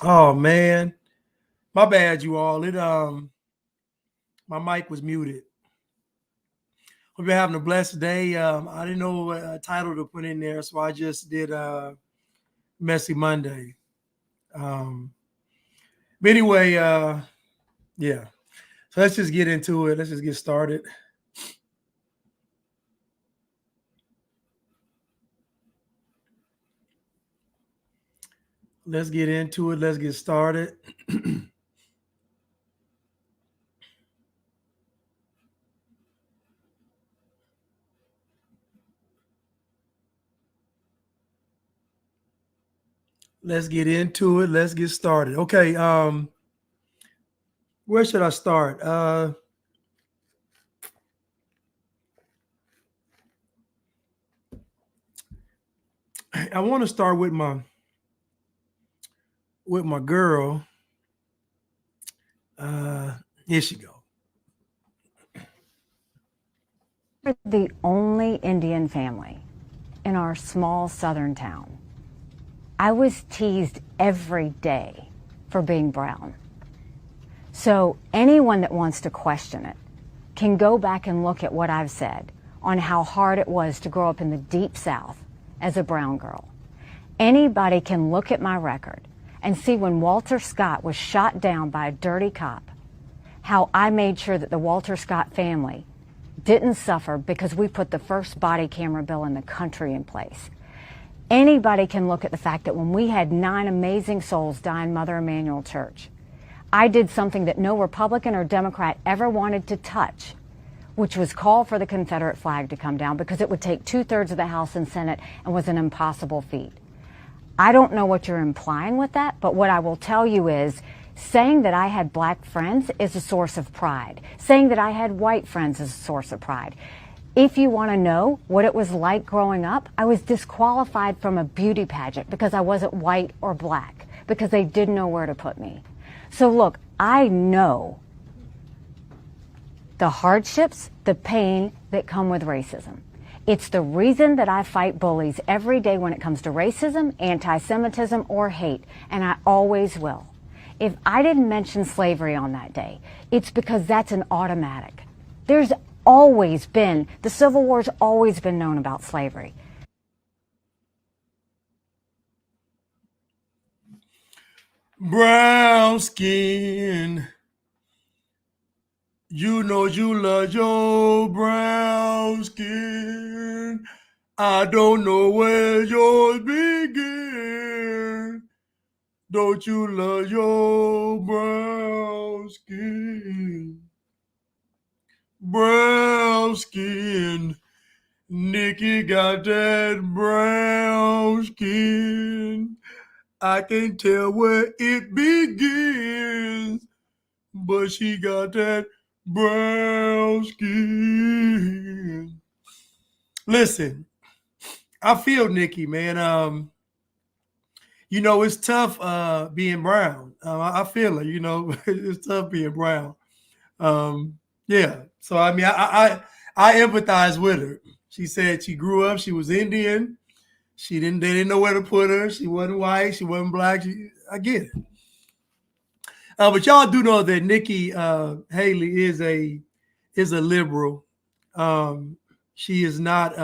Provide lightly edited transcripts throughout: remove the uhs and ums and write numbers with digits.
Oh man, my bad, you all. My mic was muted. Hope you're having a blessed day. I didn't know what title to put in there, so I just did Messy Monday. Um, but anyway, yeah. So let's just get into it. Let's just get started. Let's get into it. Let's get started. Let's get into it. Let's get started. Okay. Where should I start? I want to start with my girl. Here she go. We're the only Indian family in our small southern town. I was teased every day for being brown. So anyone that wants to question it can go back and look at what I've said on how hard it was to grow up in the deep South as a brown girl. Anybody can look at my record and see when Walter Scott was shot down by a dirty cop, how I made sure that the Walter Scott family didn't suffer because we put the first body camera bill in the country in place. Anybody can look at the fact that when we had 9 amazing souls die in Mother Emanuel Church, I did something that no Republican or Democrat ever wanted to touch, which was call for the Confederate flag to come down because it would take 2/3 of the House and Senate and was an impossible feat. I don't know what you're implying with that, but what I will tell you is saying that I had black friends is a source of pride. Saying that I had white friends is a source of pride. If you want to know what it was like growing up, I was disqualified from a beauty pageant because I wasn't white or black, because they didn't know where to put me. So look, I know the hardships, the pain that come with racism. It's the reason that I fight bullies every day when it comes to racism, anti-Semitism, or hate, and I always will. If I didn't mention slavery on that day, it's because that's an automatic. There's always been, the Civil War's always been known about slavery. Brown skin. You know you love your brown skin. I don't know where yours begin. Don't you love your brown skin? Brown skin. Nikki got that brown skin. I can tell where it begins, but she got that brown skin. Listen, I feel Nikki, man. It's tough being brown. I feel it, it's tough being brown. Yeah. So I mean I empathize with her. She said she grew up, she was Indian. They didn't know where to put her. She wasn't white, she wasn't black. I get it. But y'all do know that Nikki Haley is a liberal. She is not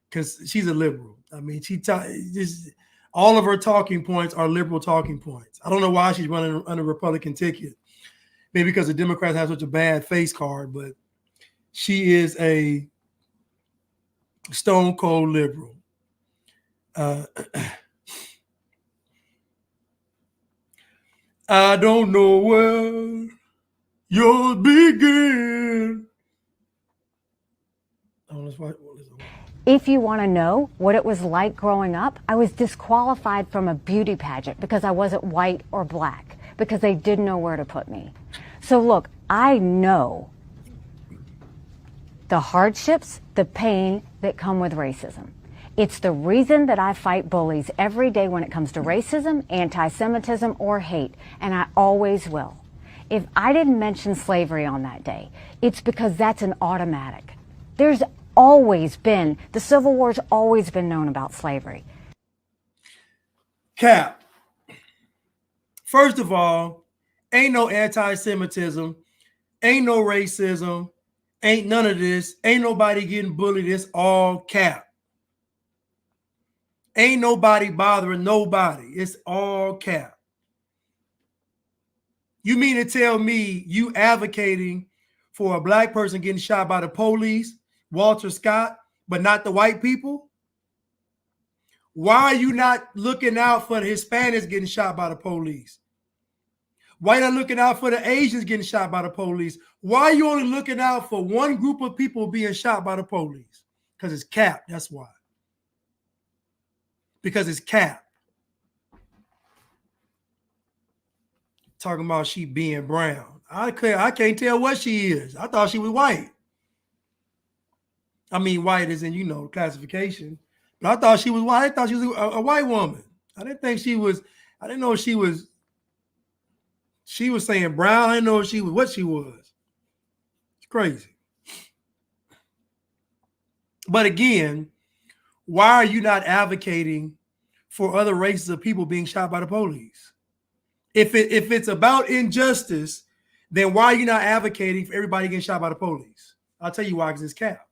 because she's a liberal. I mean, just all of her talking points are liberal talking points. I don't know why she's running on a Republican ticket. Maybe because the Democrats have such a bad face card, but she is a stone cold liberal. I don't know where yours begin. If you want to know what it was like growing up, I was disqualified from a beauty pageant because I wasn't white or black, because they didn't know where to put me. So look, I know the hardships, the pain that come with racism. It's the reason that I fight bullies every day when it comes to racism, anti-Semitism, or hate, and I always will. If I didn't mention slavery on that day, it's because that's an automatic. There's always been, the Civil War's always been known about slavery. Cap, First of all, ain't no anti-Semitism, ain't no racism, ain't none of this, ain't nobody getting bullied. It's all cap. Ain't nobody bothering nobody. It's all cap. You mean to tell me you advocating for a black person getting shot by the police, Walter Scott, but not the white people? Why are you not looking out for the Hispanics getting shot by the police? Why not looking out for the Asians getting shot by the police? Why are you only looking out for one group of people being shot by the police? Because it's cap. That's why. Because it's cap. Talking about she being brown. I can't tell what she is. I thought she was white. I mean, white is in, classification. But I thought she was white. I thought she was a white woman. I didn't think she was, I didn't know she was saying brown. I didn't know what she was. It's crazy. But again, why are you not advocating for other races of people being shot by the police? If it's about injustice, then why are you not advocating for everybody getting shot by the police? I'll tell you why, because it's cap.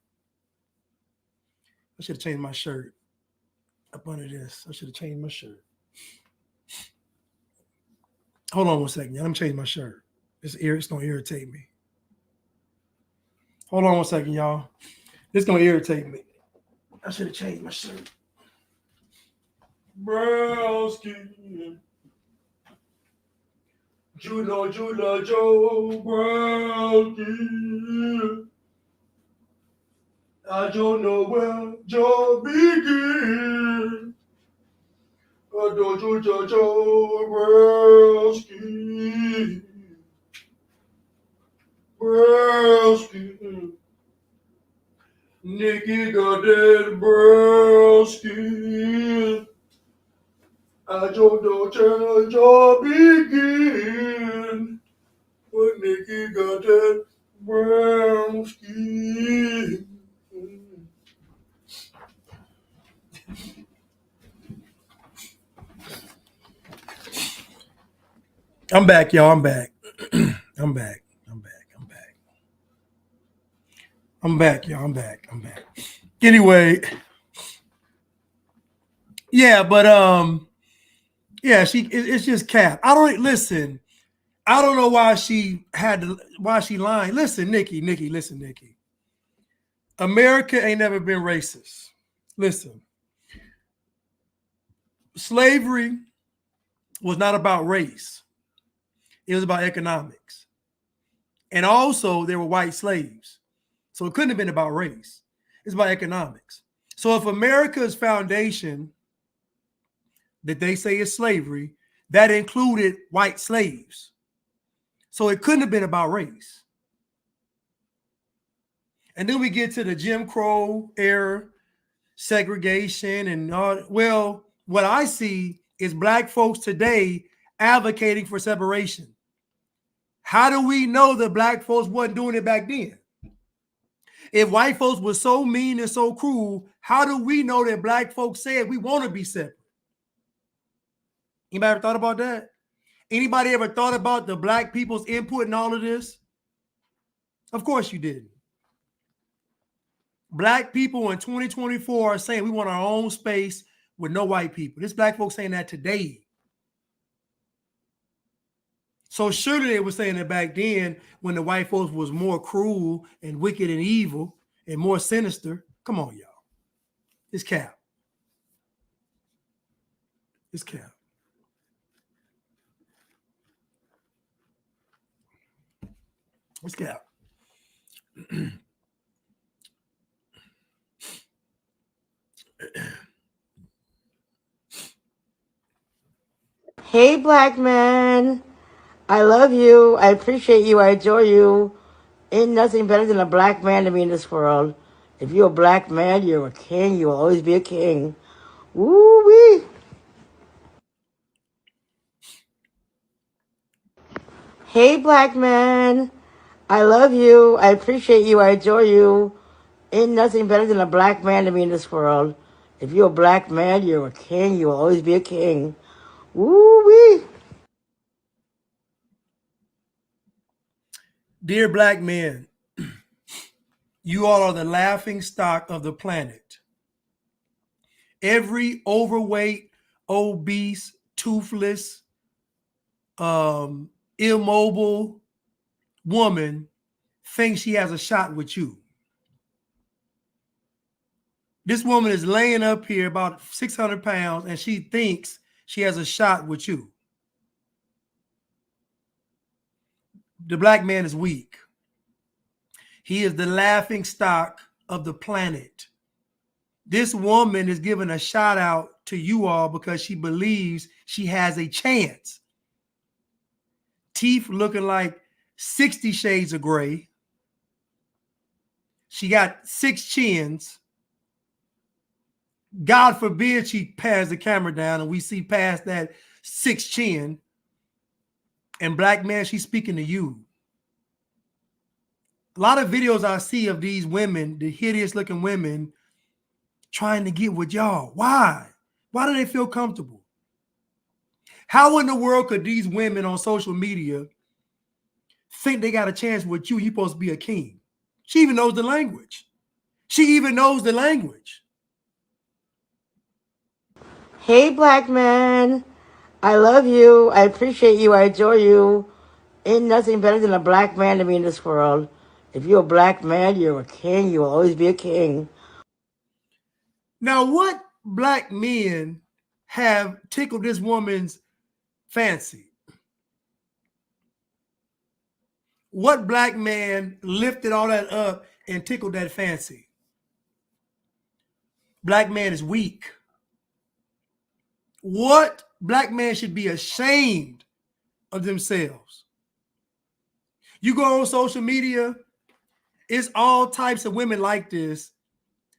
I should have changed my shirt up under this. I should have changed my shirt. Hold on one second. Let me change my shirt. It's going to irritate me. Hold on one second, y'all. It's going to irritate me. I should have changed my shirt. Brown skin. Judah, Joe, brown skin. I don't know where Joe begins. I don't know Joe, brown skin. Brown skin. Nikki got that brown skin. I don't know Joe begin. But Nikki got that brown skin. I'm back, y'all. I'm back. I'm back, y'all. I'm back. Anyway, yeah, but yeah, it's just cap. I don't listen. I don't know why she lying. Listen, Nikki. America ain't never been racist. Listen, slavery was not about race. It was about economics. And also there were white slaves. So it couldn't have been about race. It's about economics. So if America's foundation that they say is slavery, that included white slaves. So it couldn't have been about race. And then we get to the Jim Crow era, segregation and all. Well, what I see is black folks today advocating for separation. How do we know that black folks wasn't doing it back then? If white folks were so mean and so cruel, how do we know that black folks said we want to be separate? Anybody ever thought about that? Anybody ever thought about the black people's input in all of this? Of course you didn't. Black people in 2024 are saying we want our own space with no white people. This black folks saying that today. So surely they were saying it back then when the white folks was more cruel and wicked and evil and more sinister. Come on, y'all. It's cap. It's cap. It's cap. Hey, black man. I love you. I appreciate you. I adore you. Ain't nothing better than a black man to me in this world. If you're a black man, you're a king. You will always be a king. Woo-wee. Hey, black man. I love you. I appreciate you. I adore you. Ain't nothing better than a black man to me in this world. If you're a black man, you're a king. You will always be a king. Woo-wee. Dear black men, you all are the laughing stock of the planet. Every overweight, obese, toothless, immobile woman thinks she has a shot with you. This woman is laying up here about 600 pounds and she thinks she has a shot with you. The black man is weak. He is the laughing stock of the planet. This woman is giving a shout out to you all because she believes she has a chance. Teeth looking like 60 shades of gray. She got 6 chins. God forbid she pans the camera down and we see past that 6 chin. And black man, she's speaking to you. A lot of videos I see of these women, the hideous looking women, trying to get with y'all. Why? Why do they feel comfortable? How in the world could these women on social media think they got a chance with you? You're supposed to be a king. She even knows the language. She even knows the language. Hey, black man. I love you. I appreciate you. I adore you. Ain't nothing better than a black man to me in this world. If you're a black man, you're a king. You will always be a king. Now, what black men have tickled this woman's fancy? What black man lifted all that up and tickled that fancy? Black man is weak. What black man should be ashamed of themselves? You go on social media, it's all types of women like this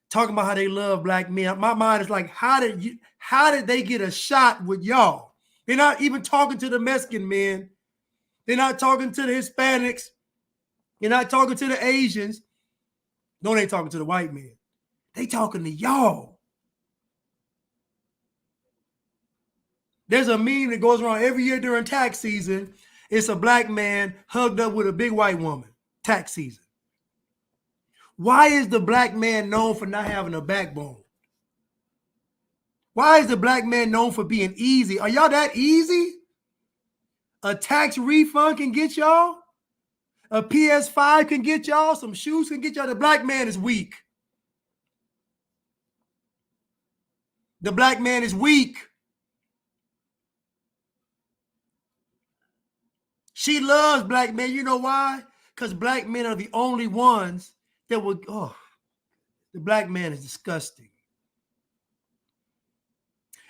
talking about how they love black men. My mind is like, how did they get a shot with y'all? They're not even talking to the Mexican men. They're not talking to the Hispanics. They're not talking to the Asians. No, they talking to the white men. They talking to y'all. There's a meme that goes around every year during tax season. It's a black man hugged up with a big white woman. Tax season. Why is the black man known for not having a backbone? Why is the black man known for being easy? Are y'all that easy? A tax refund can get y'all. A PS5 can get y'all. Some shoes can get y'all. The black man is weak. The black man is weak. She loves black men. You know why? Because black men are the only ones that would, the black man is disgusting.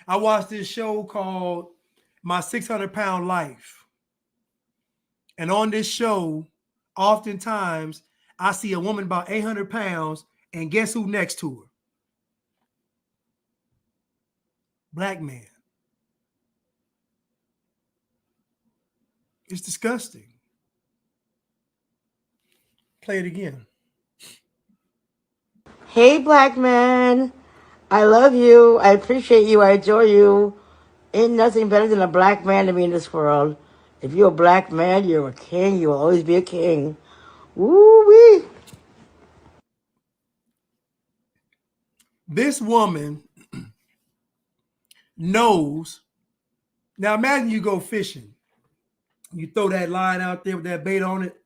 I watched this show called My 600-Pound Life. And on this show, oftentimes, I see a woman about 800 pounds, and guess who next to her? Black man. It's disgusting. Play it again. Hey, black man. I love you. I appreciate you. I adore you. Ain't nothing better than a black man to me in this world. If you're a black man, you're a king. You will always be a king. Woo-wee. This woman knows. Now imagine you go fishing. You throw that line out there with that bait on it.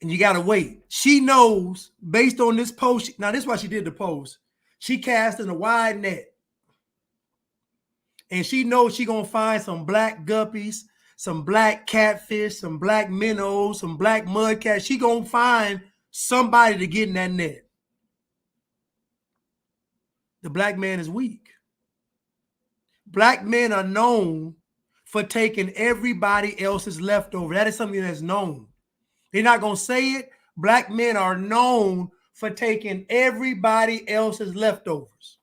And you got to wait. She knows based on this post. Now this is why she did the post. She cast in a wide net. And she knows she's going to find some black guppies, some black catfish, some black minnows, some black mudcats. She going to find somebody to get in that net. The black man is weak. Black men are known for taking everybody else's leftover. That is something that's known. They're not going to say it. Black men are known for taking everybody else's leftovers.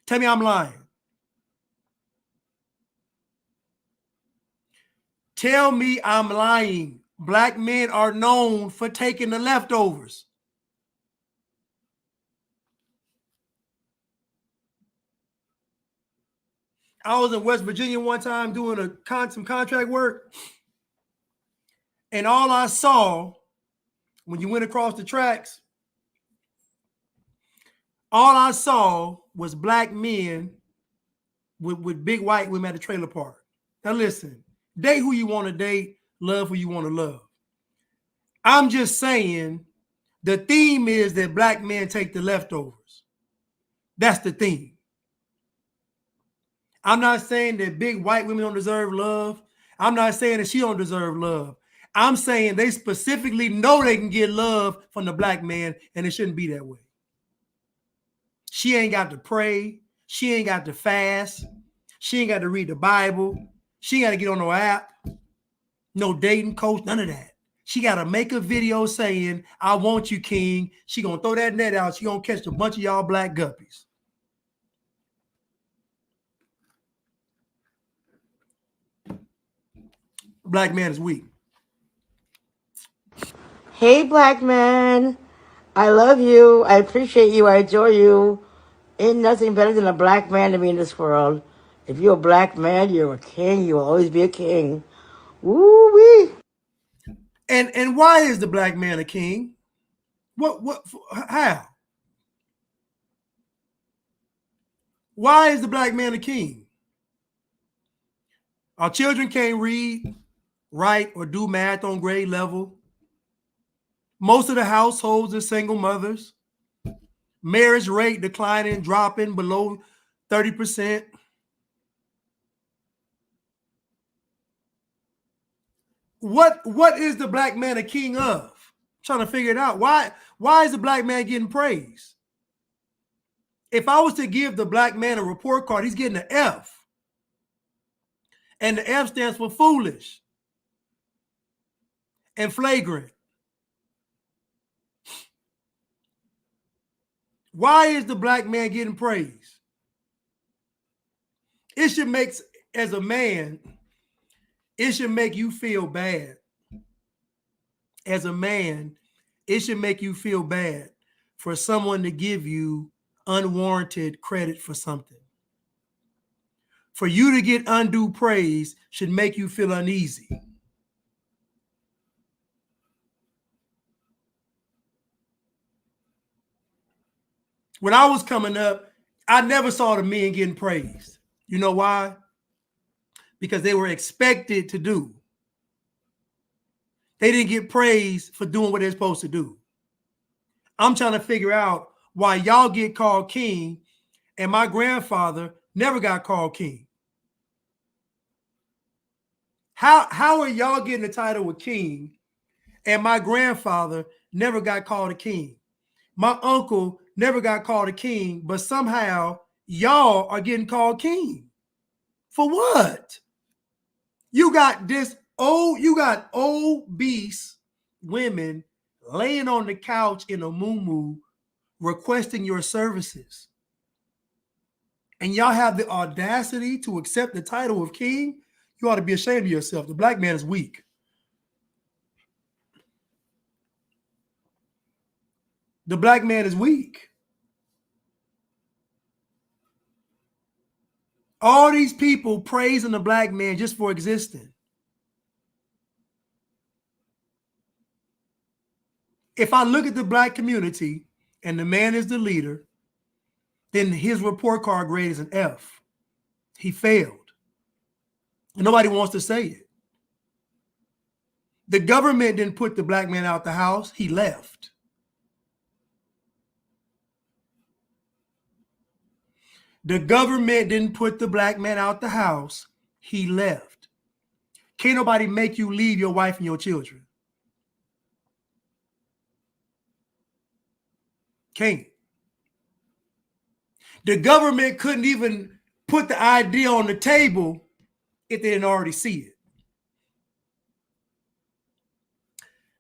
Tell me I'm lying. Tell me I'm lying. Black men are known for taking the leftovers. I was in West Virginia one time doing some contract work. And all I saw when you went across the tracks, all I saw was black men with big white women at the trailer park. Now listen, date who you want to date, love who you want to love. I'm just saying the theme is that black men take the leftovers. That's the theme. I'm not saying that big white women don't deserve love. I'm not saying that she don't deserve love. I'm saying they specifically know they can get love from the black man, and it shouldn't be that way. She ain't got to pray. She ain't got to fast. She ain't got to read the Bible. She ain't got to get on no app, no dating coach, none of that. She got to make a video saying, I want you, king. She going to throw that net out. She going to catch a bunch of y'all black guppies. Black man is weak. Hey, black man. I love you. I appreciate you. I adore you. Ain't nothing better than a black man to me in this world. If you're a black man, you're a king. You will always be a king. Woo-wee. And why is the black man a king? How? Why is the black man a king? Our children can't read, write, or do math on grade level. Most of the households are single mothers. Marriage rate declining, dropping below 30%. What is the black man a king of? I'm trying to figure it out. Why is the black man getting praise? If I was to give the black man a report card, he's getting an F. And the F stands for foolish and flagrant. Why is the black man getting praise? It should make, as a man, it should make you feel bad. As a man, it should make you feel bad for someone to give you unwarranted credit for something. For you to get undue praise should make you feel uneasy. When I was coming up, I never saw the men getting praised. You know why? Because they were expected to do. They didn't get praised for doing what they're supposed to do. I'm trying to figure out why y'all get called king and my grandfather never got called king. How are y'all getting the title of king and my grandfather never got called a king? My uncle never got called a king, but somehow y'all are getting called king. For what? You got obese women laying on the couch in a muumuu requesting your services. And y'all have the audacity to accept the title of king? You ought to be ashamed of yourself. The black man is weak. The black man is weak. All these people praising the black man just for existing. If I look at the black community and the man is the leader, then his report card grade is an F. He failed. And nobody wants to say it. The government didn't put the black man out the house. He left. The government didn't put the black man out the house. He left. Can't nobody make you leave your wife and your children. Can't. The government couldn't even put the idea on the table if they didn't already see it.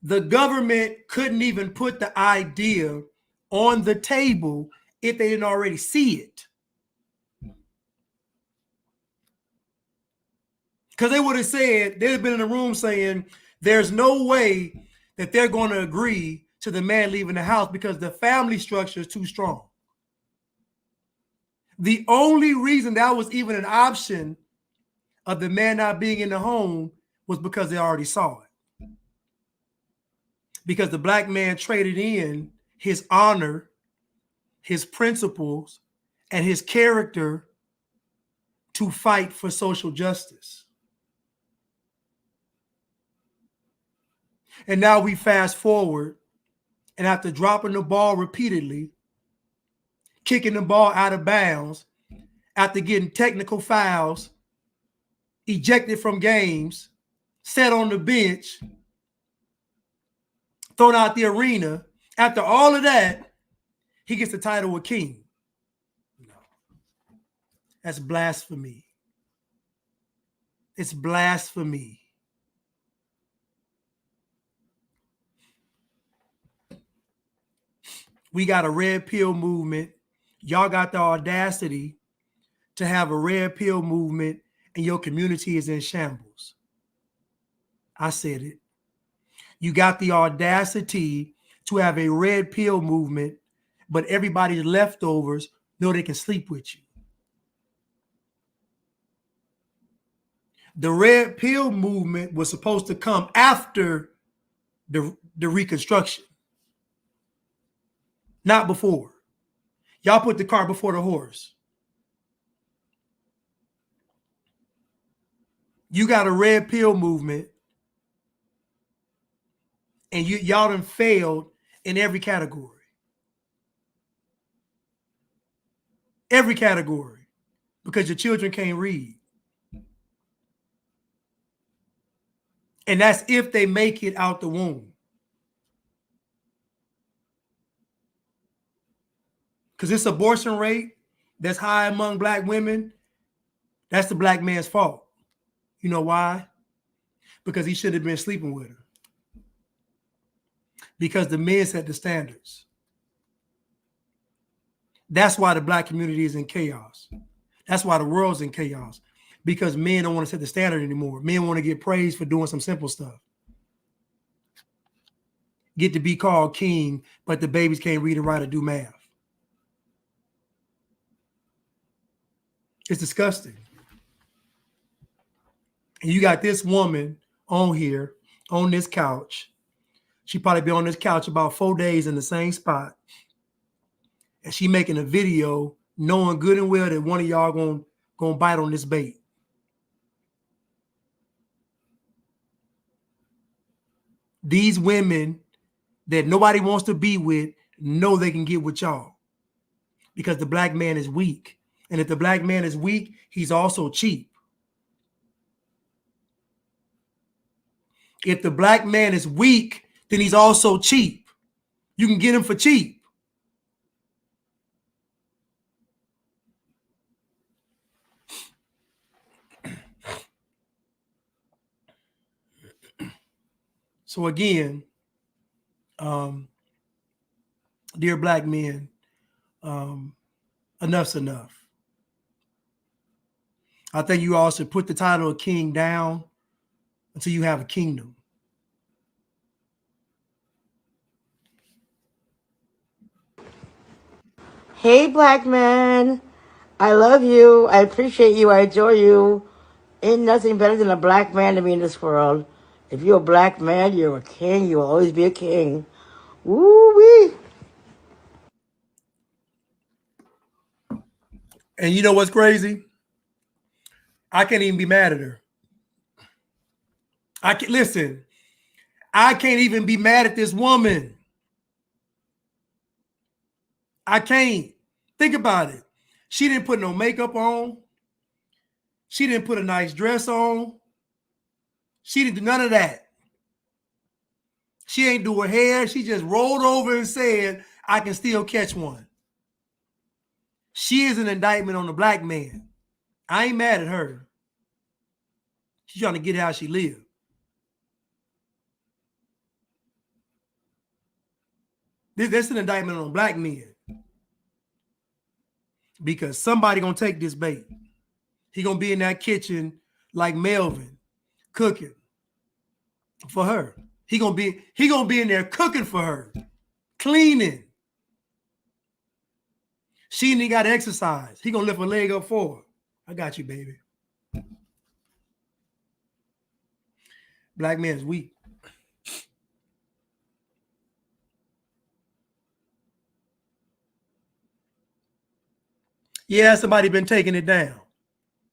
The government couldn't even put the idea on the table if they didn't already see it. Because they would have said, they'd have been in the room saying, there's no way that they're going to agree to the man leaving the house because the family structure is too strong. The only reason that was even an option of the man not being in the home was because they already saw it. because the black man traded in his honor, his principles, and his character to fight for social justice. And now we fast forward, and after dropping the ball repeatedly, kicking the ball out of bounds, after getting technical fouls, ejected from games, set on the bench, thrown out the arena, after all of that, he gets the title of king. No. That's blasphemy. It's blasphemy. We got a red pill movement. Y'all got the audacity to have a red pill movement and your community is in shambles. I said it. You got the audacity to have a red pill movement, but everybody's leftovers know they can sleep with you. The red pill movement was supposed to come after the Reconstruction, not before. Y'all put the cart before the horse. You got a red pill movement, and y'all done failed in every category. Every category, because your children can't read. And that's if they make it out the womb. Because this abortion rate that's high among black women, that's the black man's fault. You know why? Because he should have been sleeping with her. Because the men set the standards. That's why the black community is in chaos. That's why the world's in chaos. Because men don't want to set the standard anymore. Men want to get praised for doing some simple stuff. Get to be called king, but the babies can't read and write or do math. It's disgusting. And you got this woman on here, on this couch. She probably been on this couch about 4 days in the same spot. And she making a video knowing good and well that one of y'all gonna bite on this bait. These women that nobody wants to be with know they can get with y'all because the black man is weak. And if the black man is weak, he's also cheap. If the black man is weak, then he's also cheap. You can get him for cheap. So again, dear black men, enough's enough. I think you all should put the title of king down until you have a kingdom. Hey, black man. I love you. I appreciate you. I adore you. Ain't nothing better than a black man to me in this world. If you're a black man, you're a king. You will always be a king. Woo-wee. And you know what's crazy? I can't even be mad at her. I can't even be mad at this woman. I can't. Think about it. She didn't put no makeup on. She didn't put a nice dress on. She didn't do none of that. She ain't do her hair. She just rolled over and said, I can still catch one. She is an indictment on the black man. I ain't mad at her. She's trying to get how she live. This an indictment on black men. Because somebody gonna take this bait. He gonna be in that kitchen like Melvin, cooking for her. He gonna be in there cooking for her, cleaning. She ain't got to exercise. He gonna lift her leg up for her. I got you, baby. Black man is weak. Yeah, somebody been taking it down.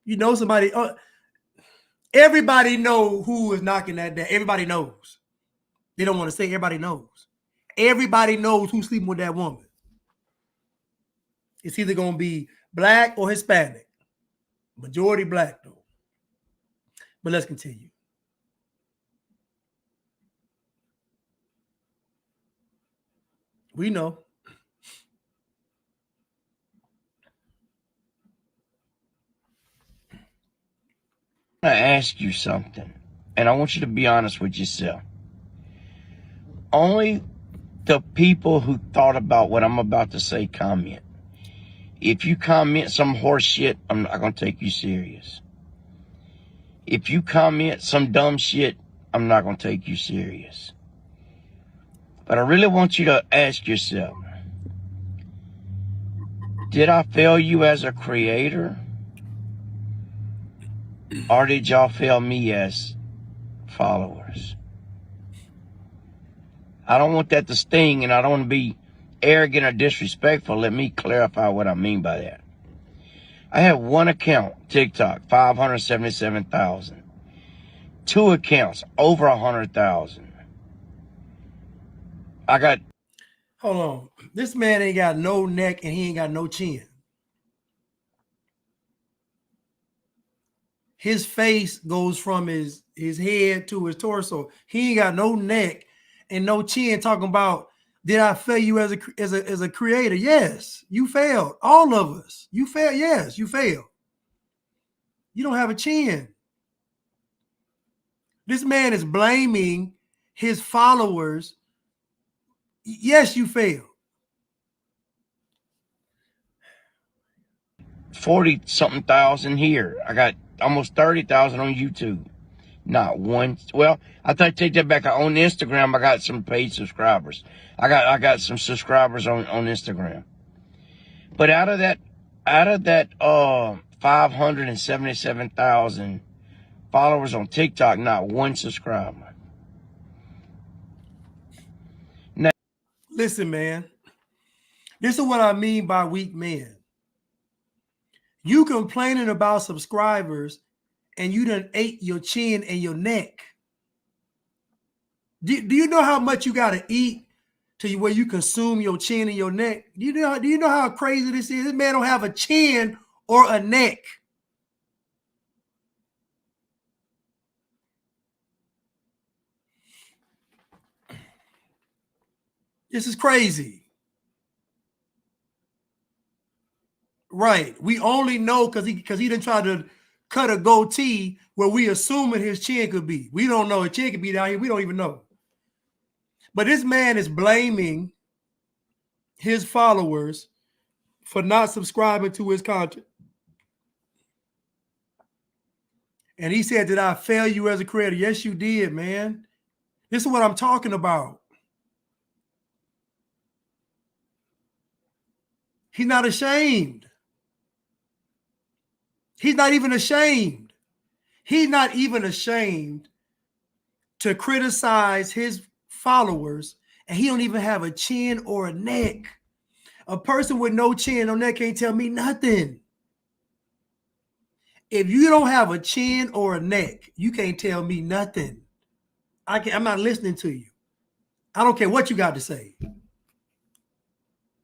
You know somebody. Everybody know who is knocking that down. Everybody knows. They don't want to say everybody knows. Everybody knows who's sleeping with that woman. It's either going to be black or Hispanic. Majority black, though. But let's continue. We know. I want to ask you something, and I want you to be honest with yourself. Only the people who thought about what I'm about to say comment. If you comment some horse shit, I'm not going to take you serious. If you comment some dumb shit, I'm not going to take you serious. But I really want you to ask yourself, did I fail you as a creator? Or did y'all fail me as followers? I don't want that to sting, and I don't want to be arrogant or disrespectful. Let me clarify what I mean by that. I have one account, TikTok, 577,000. 2 accounts, over 100,000. I got... Hold on. This man ain't got no neck and he ain't got no chin. His face goes from his head to his torso. He ain't got no neck and no chin. Talking about, did I fail you as a creator? Yes, you failed. All of us. You failed. Yes, you failed. You don't have a chin. This man is blaming his followers. Yes, you failed. 40-something thousand here. I got almost 30,000 on YouTube. Not one. Well, I take that back. On Instagram, I got some paid subscribers. I got some subscribers on Instagram. But out of that 577,000 followers on TikTok, not one subscriber. Now, listen, man. This is what I mean by weak men. You complaining about subscribers and you done ate your chin and your neck. Do you know how much you got to eat to where you consume your chin and your neck? Do you know how crazy this is? This man don't have a chin or a neck. This is crazy. Right. We only know because he didn't try to cut a goatee where we assuming his chin could be. We don't know. His chin could be down here. We don't even know. But this man is blaming his followers for not subscribing to his content. And he said, did I fail you as a creator? Yes, you did, man. This is what I'm talking about. He's not ashamed. He's not even ashamed. He's not even ashamed to criticize his followers, and he don't even have a chin or a neck. A person with no chin or neck can't tell me nothing. If you don't have a chin or a neck, you can't tell me nothing. I'm not listening to you. I don't care what you got to say.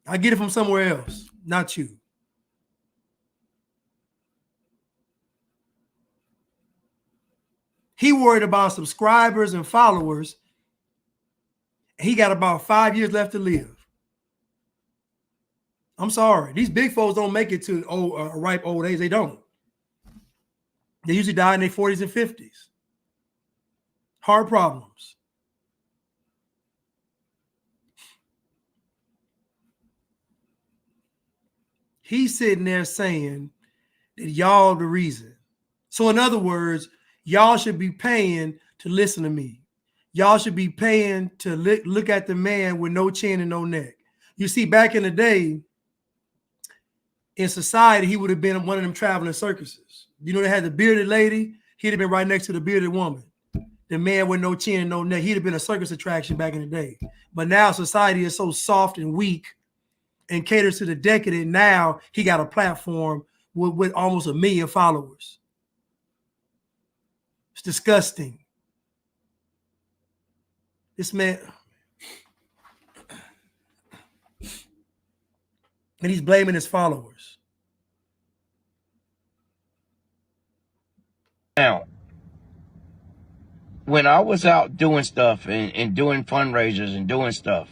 I get it from somewhere else, not you. He worried about subscribers and followers. He got about 5 years left to live. I'm sorry. These big folks don't make it to ripe old age. They don't. They usually die in their 40s and 50s. Heart problems. He's sitting there saying that y'all the reason. So in other words, y'all should be paying to listen to me. Y'all should be paying to look at the man with no chin and no neck. You see, back in the day, in society, he would have been one of them traveling circuses. You know, they had the bearded lady. He'd have been right next to the bearded woman. The man with no chin and no neck. He'd have been a circus attraction back in the day. But now society is so soft and weak and caters to the decadent. Now he got a platform with almost 1 million followers. It's disgusting. This man, and he's blaming his followers. Now, when I was out doing stuff and doing fundraisers and doing stuff,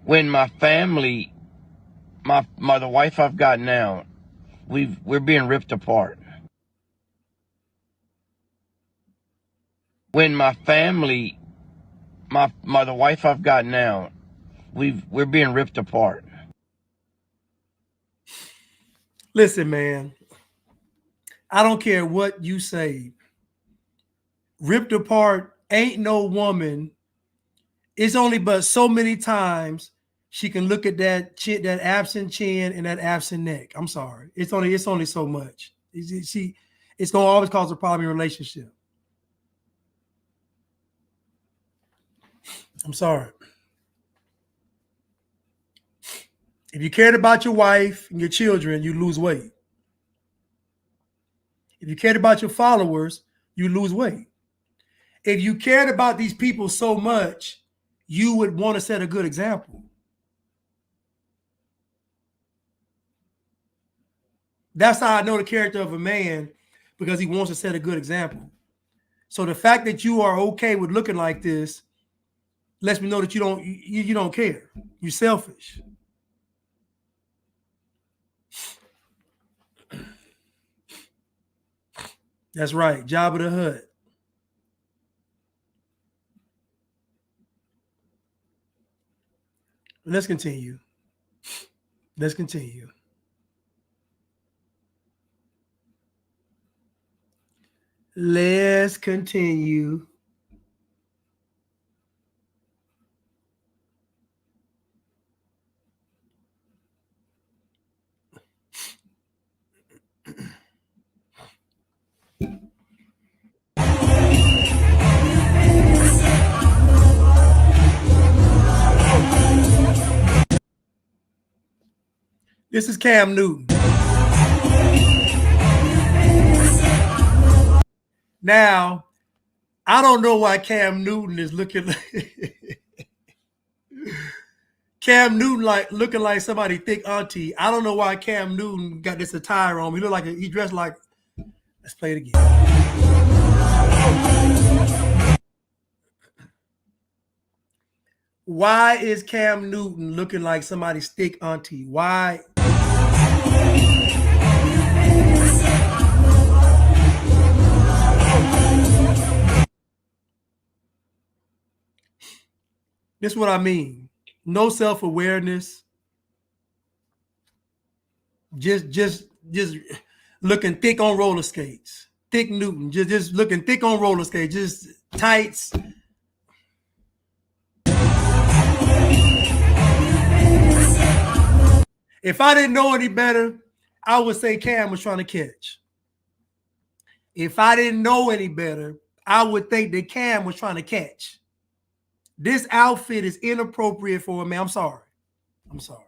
when my family, the wife I've got now, we're being ripped apart. When my family, the wife I've got now, we're being ripped apart. Listen, man, I don't care what you say. Ripped apart ain't no woman. It's only but so many times she can look at that absent chin and that absent neck. I'm sorry. It's only so much. It's gonna always cause a problem in a relationship. I'm sorry. If you cared about your wife and your children, you lose weight. If you cared about your followers, you lose weight. If you cared about these people so much, you would want to set a good example. That's how I know the character of a man, because he wants to set a good example. So the fact that you are okay with looking like this lets me know that you don't care. You're selfish. That's right. Jabba the Hutt. Let's continue. Let's continue. Let's continue. This is Cam Newton. Now, I don't know why Cam Newton is looking like Cam Newton looking like somebody thick auntie. I don't know why Cam Newton got this attire on. He look like he dressed like. Let's play it again. Why is Cam Newton looking like somebody's thick auntie? Why? This is what I mean. No self-awareness. Just looking thick on roller skates. Thick Newton. Just looking thick on roller skates. Just tights. If I didn't know any better, I would say Cam was trying to catch. If I didn't know any better, I would think that Cam was trying to catch. This outfit is inappropriate for a man. I'm sorry. I'm sorry.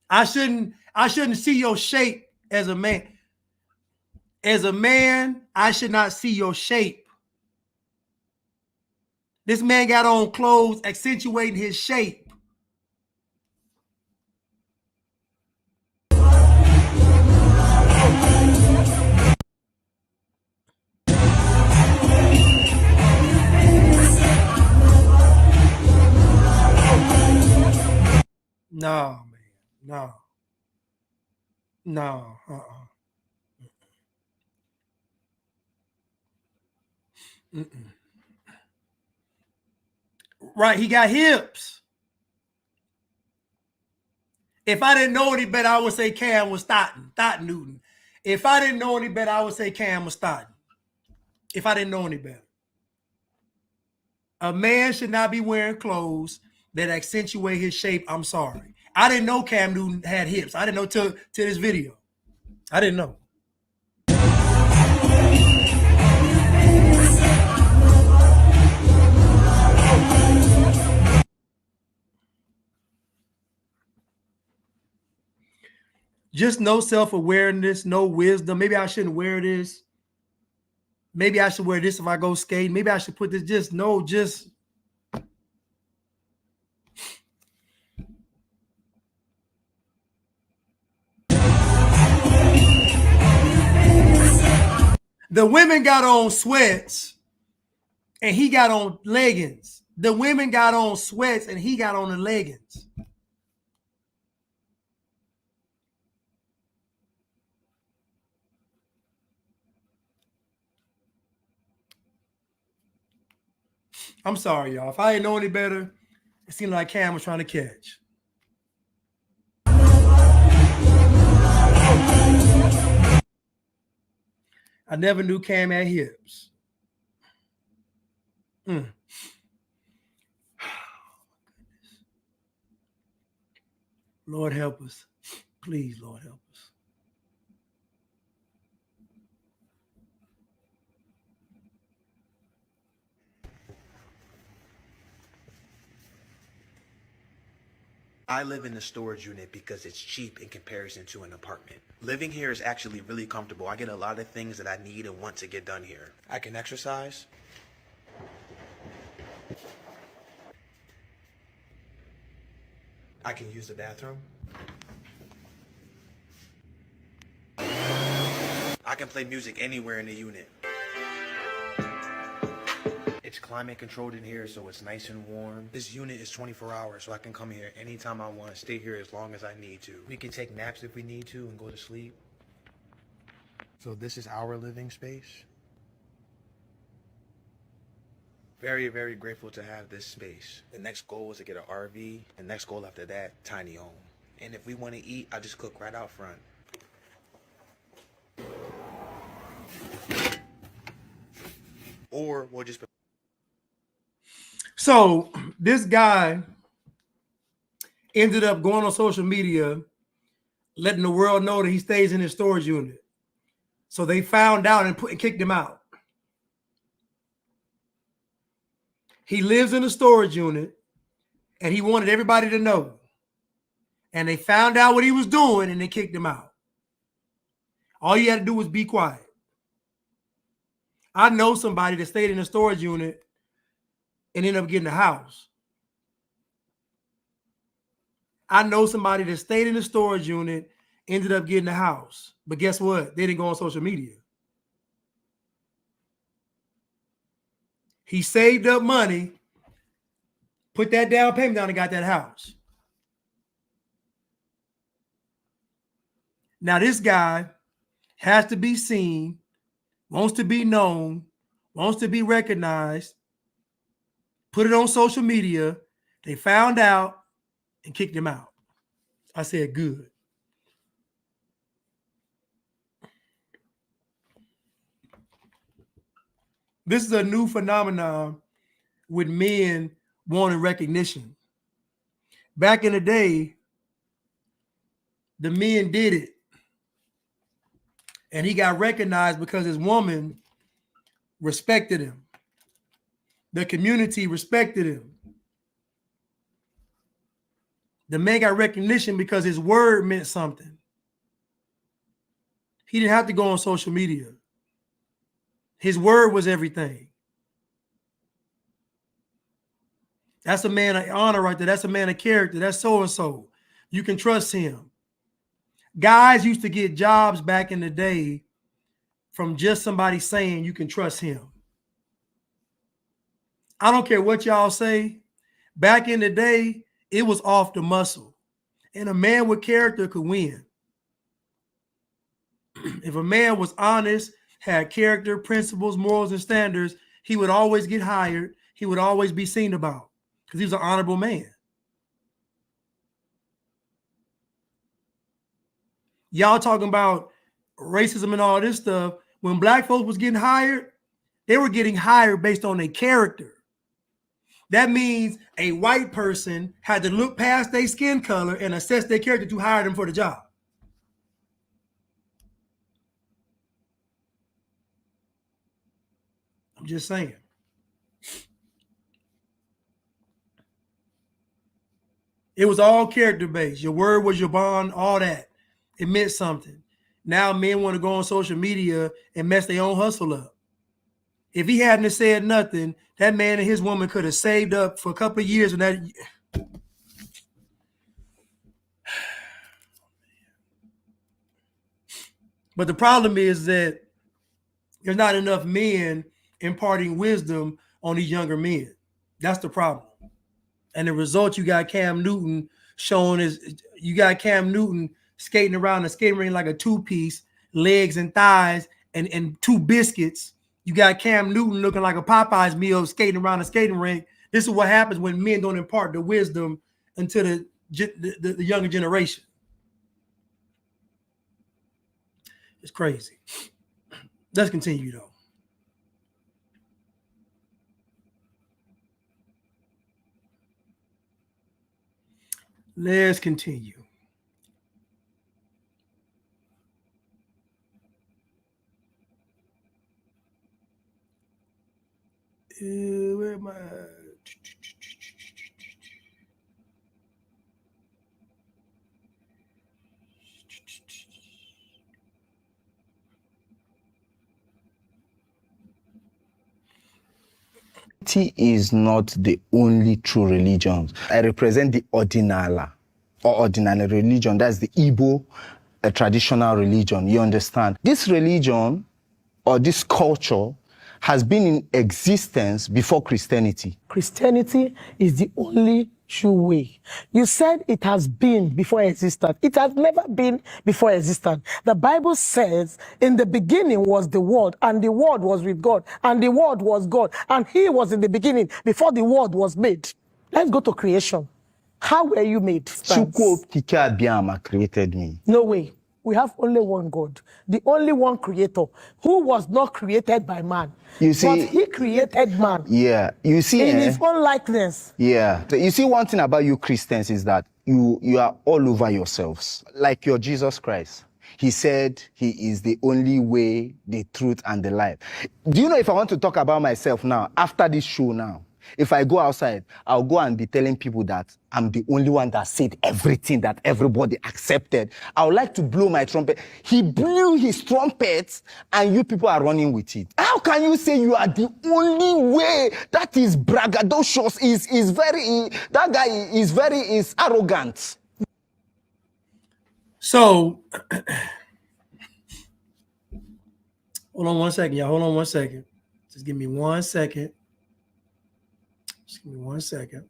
I shouldn't see your shape as a man. As a man, I should not see your shape. This man got on clothes accentuating his shape. No, man. No. No. Right, he got hips. If I didn't know any better, I would say Cam was Thoughton Newton. If I didn't know any better, I would say Cam was Thoughton. If I didn't know any better. A man should not be wearing clothes that accentuate his shape. I'm sorry. I didn't know Cam Newton had hips. I didn't know till this video. I didn't know. Just no self-awareness, no wisdom. Maybe I shouldn't wear this. Maybe I should wear this if I go skating. Maybe I should put this. Just the women got on sweats and he got on leggings. The women got on sweats and he got on the leggings. I'm sorry, y'all. If I didn't know any better, it seemed like Cam was trying to catch. I never knew Cam had hips. Lord help us. Please, Lord help us. I live in a storage unit because it's cheap in comparison to an apartment. Living here is actually really comfortable. I get a lot of things that I need and want to get done here. I can exercise. I can use the bathroom. I can play music anywhere in the unit. It's climate controlled in here, so it's nice and warm. This unit is 24 hours, so I can come here anytime I want, stay here as long as I need to. We can take naps if we need to and go to sleep. So this is our living space. Very, very grateful to have this space. The next goal is to get an RV. The next goal after that, tiny home. And if we want to eat, I just cook right out front. Or we'll just... So this guy ended up going on social media, letting the world know that he stays in his storage unit. So they found out and kicked him out. He lives in a storage unit and he wanted everybody to know. And they found out what he was doing and they kicked him out. All you had to do was be quiet. I know somebody that stayed in a storage unit and ended up getting a house. I know somebody that stayed in a storage unit, ended up getting a house. But guess what? They didn't go on social media. He saved up money, put that down payment down and got that house. Now this guy has to be seen, wants to be known, wants to be recognized, put it on social media. They found out and kicked him out. I said, good. This is a new phenomenon with men wanting recognition. Back in the day, the men did it. And he got recognized because his woman respected him. The community respected him. The man got recognition because his word meant something. He didn't have to go on social media. His word was everything. That's a man of honor right there. That's a man of character. That's so-and-so. You can trust him. Guys used to get jobs back in the day from just somebody saying you can trust him. I don't care what y'all say. Back in the day, it was off the muscle. And a man with character could win. If a man was honest, had character, principles, morals, and standards, he would always get hired. He would always be seen about because he was an honorable man. Y'all talking about racism and all this stuff. When black folks was getting hired, they were getting hired based on their character. That means a white person had to look past their skin color and assess their character to hire them for the job. I'm just saying. It was all character based. Your word was your bond, all that. it meant something. Now men want to go on social media and mess their own hustle up. If he hadn't said nothing, that man and his woman could have saved up for a couple of years. And that. But the problem is that there's not enough men imparting wisdom on these younger men. That's the problem. And the result, you got Cam Newton showing you got Cam Newton skating around the skating ring like a two-piece, legs and thighs and two biscuits. You got Cam Newton looking like a Popeye's meal skating around the skating rink. This is what happens when men don't impart the wisdom into the younger generation. It's crazy. Let's continue, though. Let's continue. Where am I? Is not the only true religion. I represent the ordinala or ordinary religion. That's the Igbo traditional religion. You understand? This religion or this culture has been in existence before Christianity. Christianity is the only true way. You said it has been before existence. It has never been before existence. The Bible says, in the beginning was the Word, and the Word was with God, and the Word was God, and He was in the beginning before the Word was made. Let's go to creation. How were you made? Chukwu Okike Abiama created me. No way. We have only one God, the only one creator, who was not created by man. You see, but He created man. Yeah, you see, in His own likeness. Yeah, so you see, one thing about you Christians is that you are all over yourselves, like your Jesus Christ. He said He is the only way, the truth, and the life. Do you know, if I want to talk about myself now, after this show now, if I go outside, I'll go and be telling people that I'm the only one that said everything that everybody accepted. I would like to blow my trumpet. He blew his trumpet and you people are running with it. How can you say you are the only way? That is braggadocious. That guy is arrogant. So, hold on one second, y'all. Hold on one second. Just give me 1 second. Just give me 1 second.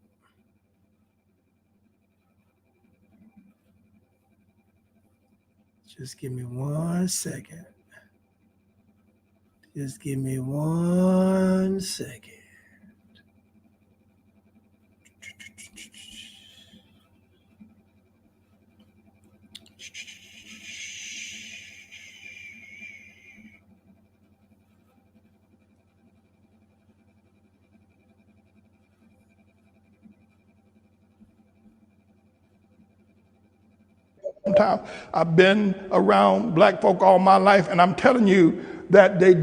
Just give me 1 second. Just give me 1 second. I've been around black folk all my life, and I'm telling you that they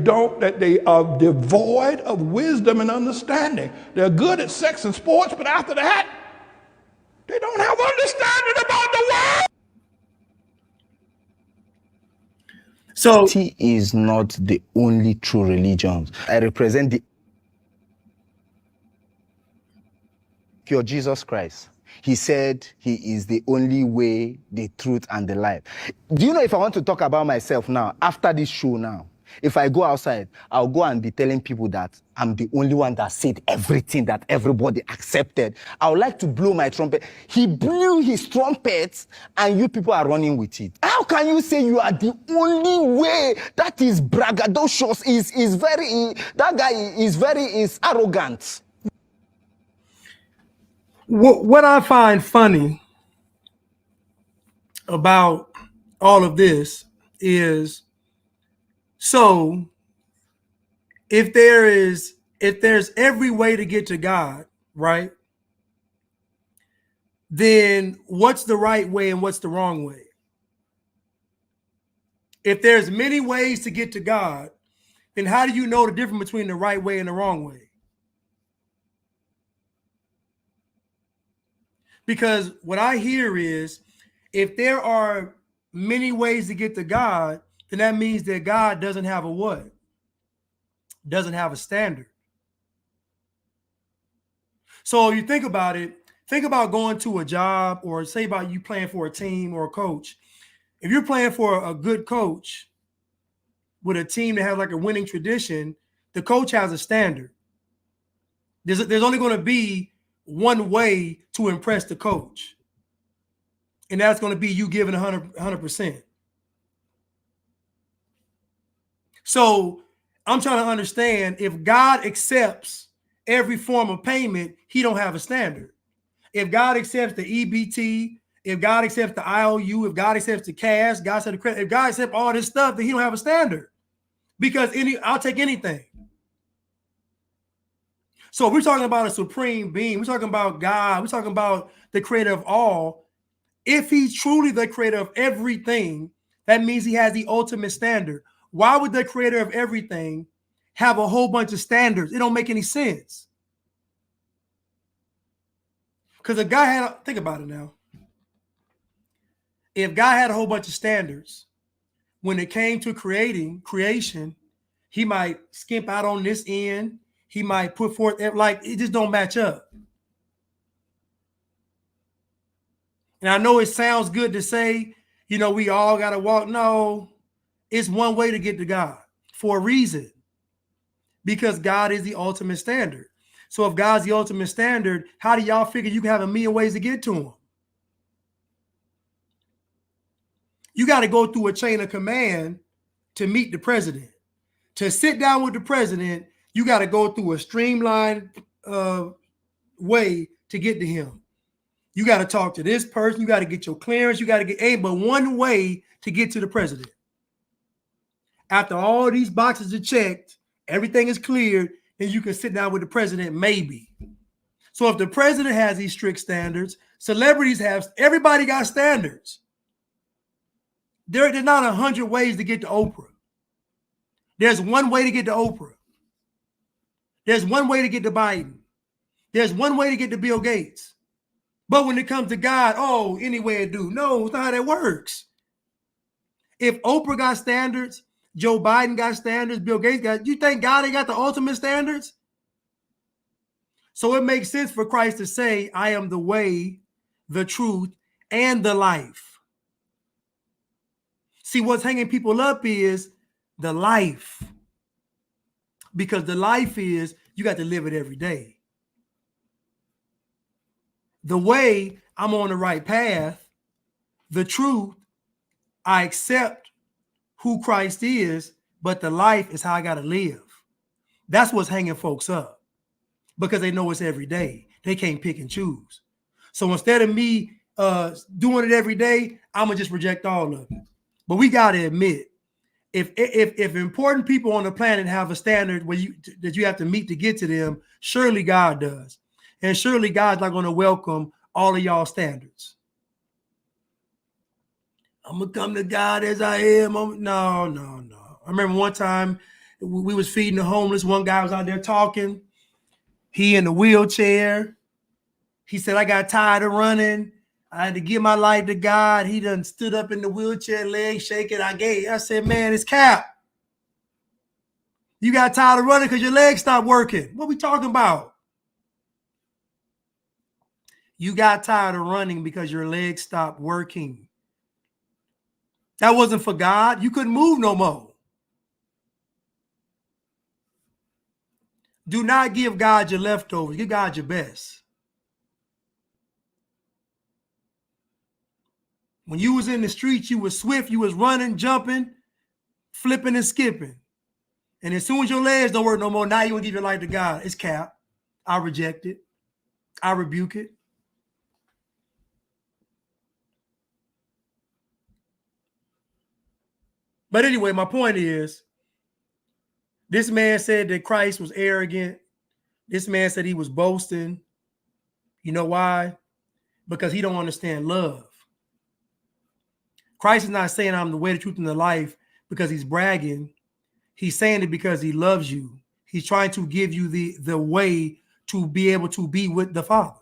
are devoid of wisdom and understanding. They're good at sex and sports, but after that, they don't have understanding about the world. So He is not the only true religion. I represent the your Jesus Christ. He said He is the only way, the truth, and the life. Do you know, if I want to talk about myself now, after this show now, if I go outside, I'll go and be telling people that I'm the only one that said everything that everybody accepted. I would like to blow my trumpet. He blew his trumpet and you people are running with it. How can you say you are the only way? That is braggadocious. That guy is arrogant. What I find funny about all of this is, so if there's every way to get to God, right? Then what's the right way and what's the wrong way? If there's many ways to get to God, then how do you know the difference between the right way and the wrong way? Because what I hear is, if there are many ways to get to God, then that means that God doesn't have a what? Doesn't have a standard. So if you think about it, think about going to a job, or say about you playing for a team or a coach. If you're playing for a good coach with a team that has like a winning tradition, the coach has a standard. There's only going to be one way to impress the coach, and that's going to be you giving 100%. So I'm trying to understand, if God accepts every form of payment, he don't have a standard. If God accepts the EBT, if God accepts the IOU, if God accepts the cash, God accepts the credit, if God accepts all this stuff, then he don't have a standard, because I'll take anything. So we're talking about a supreme being. We're talking about God. We're talking about the creator of all. If he's truly the creator of everything, that means he has the ultimate standard. Why would the creator of everything have a whole bunch of standards? It don't make any sense. Because if God had, think about it now. If God had a whole bunch of standards, when it came to creation, he might skimp out on this end. He might put forth, like, it just don't match up. And I know it sounds good to say, we all got to walk. No, it's one way to get to God for a reason, because God is the ultimate standard. So if God's the ultimate standard, how do y'all figure you can have a million ways to get to him? You got to go through a chain of command to meet the president. To sit down with the president, you got to go through a streamlined way to get to him. You got to talk to this person. You got to get your clearance. You got to get but one way to get to the president. After all these boxes are checked, everything is cleared, then you can sit down with the president, maybe. So if the president has these strict standards, celebrities have, everybody got standards. There's not 100 ways to get to Oprah. There's one way to get to Oprah. There's one way to get to Biden. There's one way to get to Bill Gates. But when it comes to God, any way to do. No, it's not how that works. If Oprah got standards, Joe Biden got standards, Bill Gates got, you think God ain't got the ultimate standards? So it makes sense for Christ to say, I am the way, the truth, and the life. See, what's hanging people up is the life. Because the life is, you got to live it every day. The way, I'm on the right path. The truth, I accept who Christ is, but the life is how I got to live. That's what's hanging folks up, because they know it's every day. They can't pick and choose. So instead of me doing it every day, I'm going to just reject all of it. But we got to admit, if important people on the planet have a standard that you have to meet to get to them, surely God does. And surely God's not going to welcome all of y'all standards. I'm going to come to God as I am. No. I remember one time we was feeding the homeless. One guy was out there talking. He in the wheelchair. He said, I got tired of running. I had to give my life to God. He done stood up in the wheelchair, legs shaking. I said, man, it's cap. You got tired of running because your legs stopped working. What we talking about? You got tired of running because your legs stopped working. That wasn't for God. You couldn't move no more. Do not give God your leftovers. Give God your best. When you was in the streets, you was swift. You was running, jumping, flipping and skipping. And as soon as your legs don't work no more, now you want to give your life to God. It's cap. I reject it. I rebuke it. But anyway, my point is, this man said that Christ was arrogant. This man said he was boasting. You know why? Because he don't understand love. Christ is not saying I'm the way, the truth, and the life because he's bragging. He's saying it because he loves you. He's trying to give you the way to be able to be with the Father.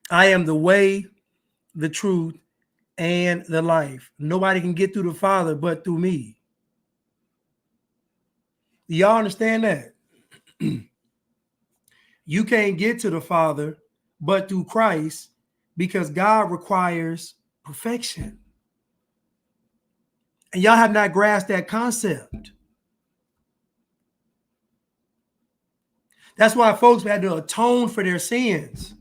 I am the way, the truth, and the life. Nobody can get through the Father but through me. Do y'all understand that? You can't get to the Father but through Christ, because God requires perfection. And y'all have not grasped that concept. That's why folks had to atone for their sins.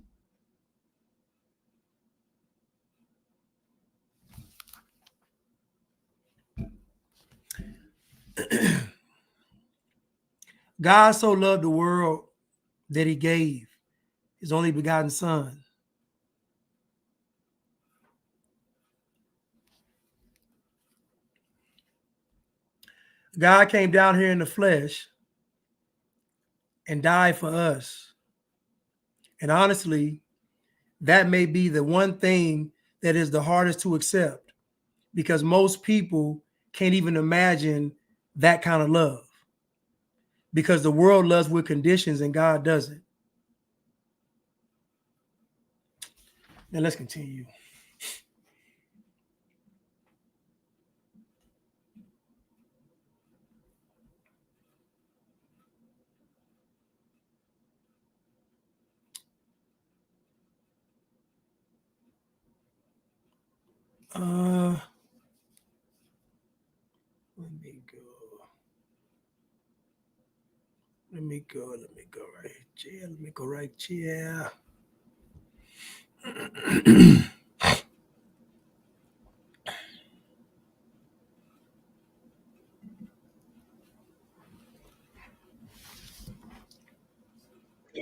God so loved the world that he gave his only begotten son. God came down here in the flesh and died for us. And honestly, that may be the one thing that is the hardest to accept, because most people can't even imagine that kind of love, because the world loves with conditions and God doesn't. Now let's continue. Let me go right here. Let me go right here.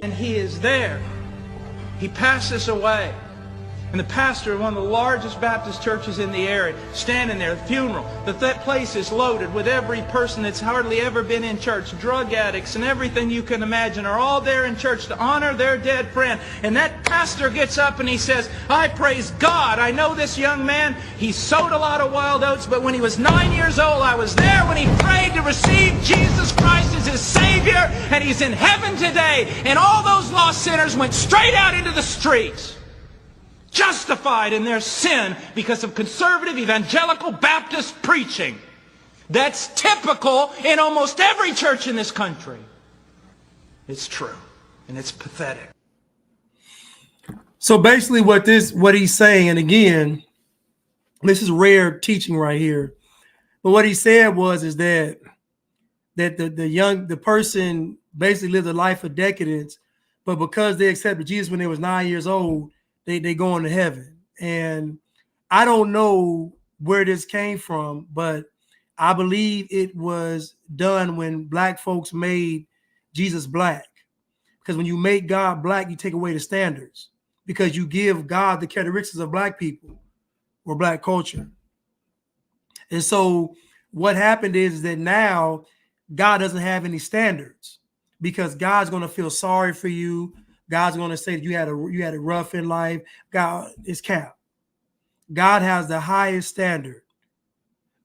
And he is there. He passes away. And the pastor of one of the largest Baptist churches in the area, standing there, the funeral, that place is loaded with every person that's hardly ever been in church. Drug addicts and everything you can imagine are all there in church to honor their dead friend. And that pastor gets up and he says, I praise God. I know this young man. He sowed a lot of wild oats, but when he was 9 years old, I was there when he prayed to receive Jesus Christ as his Savior, and he's in heaven today. And all those lost sinners went straight out into the streets, justified in their sin because of conservative evangelical Baptist preaching. That's typical in almost every church in this country. It's true, and it's pathetic. So basically what he's saying, and again, this is rare teaching right here, but what he said is that the person basically lived a life of decadence, but because they accepted Jesus when they was 9 years old, they go into heaven. And I don't know where this came from, but I believe it was done when black folks made Jesus black. Because when you make God black, you take away the standards, because you give God the characteristics of black people or black culture. And so what happened is that now God doesn't have any standards, because God's going to feel sorry for you. God's going to say that you had a rough in life. God is cap. God has the highest standard.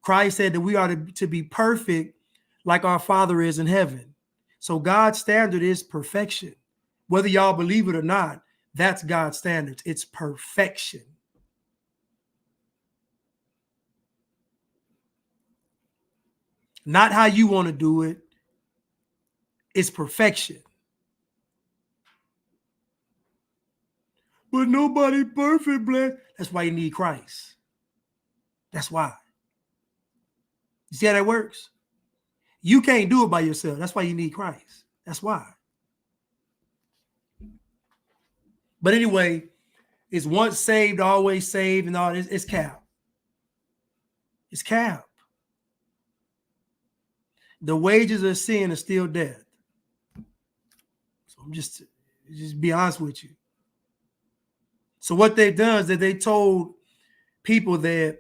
Christ said that we are to be perfect like our Father is in heaven. So God's standard is perfection. Whether y'all believe it or not, that's God's standards. It's perfection. Not how you want to do it. It's perfection. But nobody perfect, Black. That's why you need Christ. That's why. You see how that works? You can't do it by yourself. That's why you need Christ. That's why. But anyway, it's once saved, always saved, and all this. It's cap. It's cap. The wages of sin is still death. So I'm just be honest with you. So what they've done is that they told people that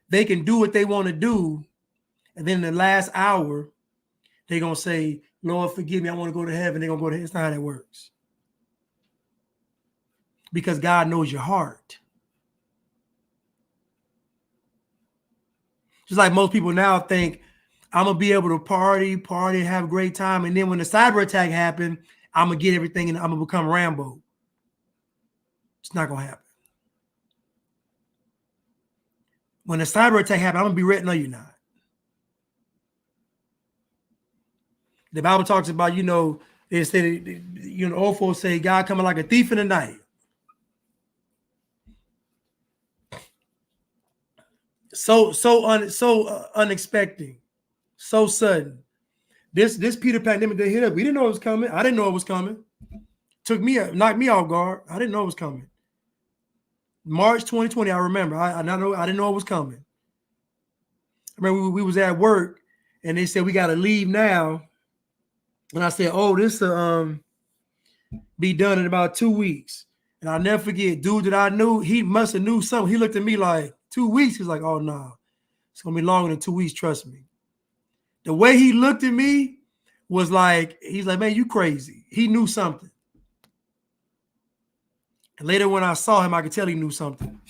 they can do what they want to do, and then in the last hour, they're going to say, Lord, forgive me, I want to go to heaven. They're going to go to heaven. It's not how that works. Because God knows your heart. Just like most people now think, I'm going to be able to party, have a great time, and then when the cyber attack happened, I'm going to get everything and I'm going to become Rambo. It's not going to happen. When a cyber attack happens, I'm going to be ready. No, you're not. The Bible talks about, they say, old folks say God coming like a thief in the night. So unexpected, so sudden. This Peter pandemic that hit us, we didn't know it was coming. I didn't know it was coming. Knocked me off guard. I didn't know it was coming. March 2020, I remember. I didn't know it was coming. I remember we was at work and they said we got to leave now. And I said, oh, this be done in about 2 weeks. And I'll never forget, dude that I knew, he must have knew something. He looked at me like, 2 weeks? He's like, oh, no. It's going to be longer than 2 weeks, trust me. The way he looked at me was like, he's like, man, you crazy. He knew something. And later when I saw him, I could tell he knew something.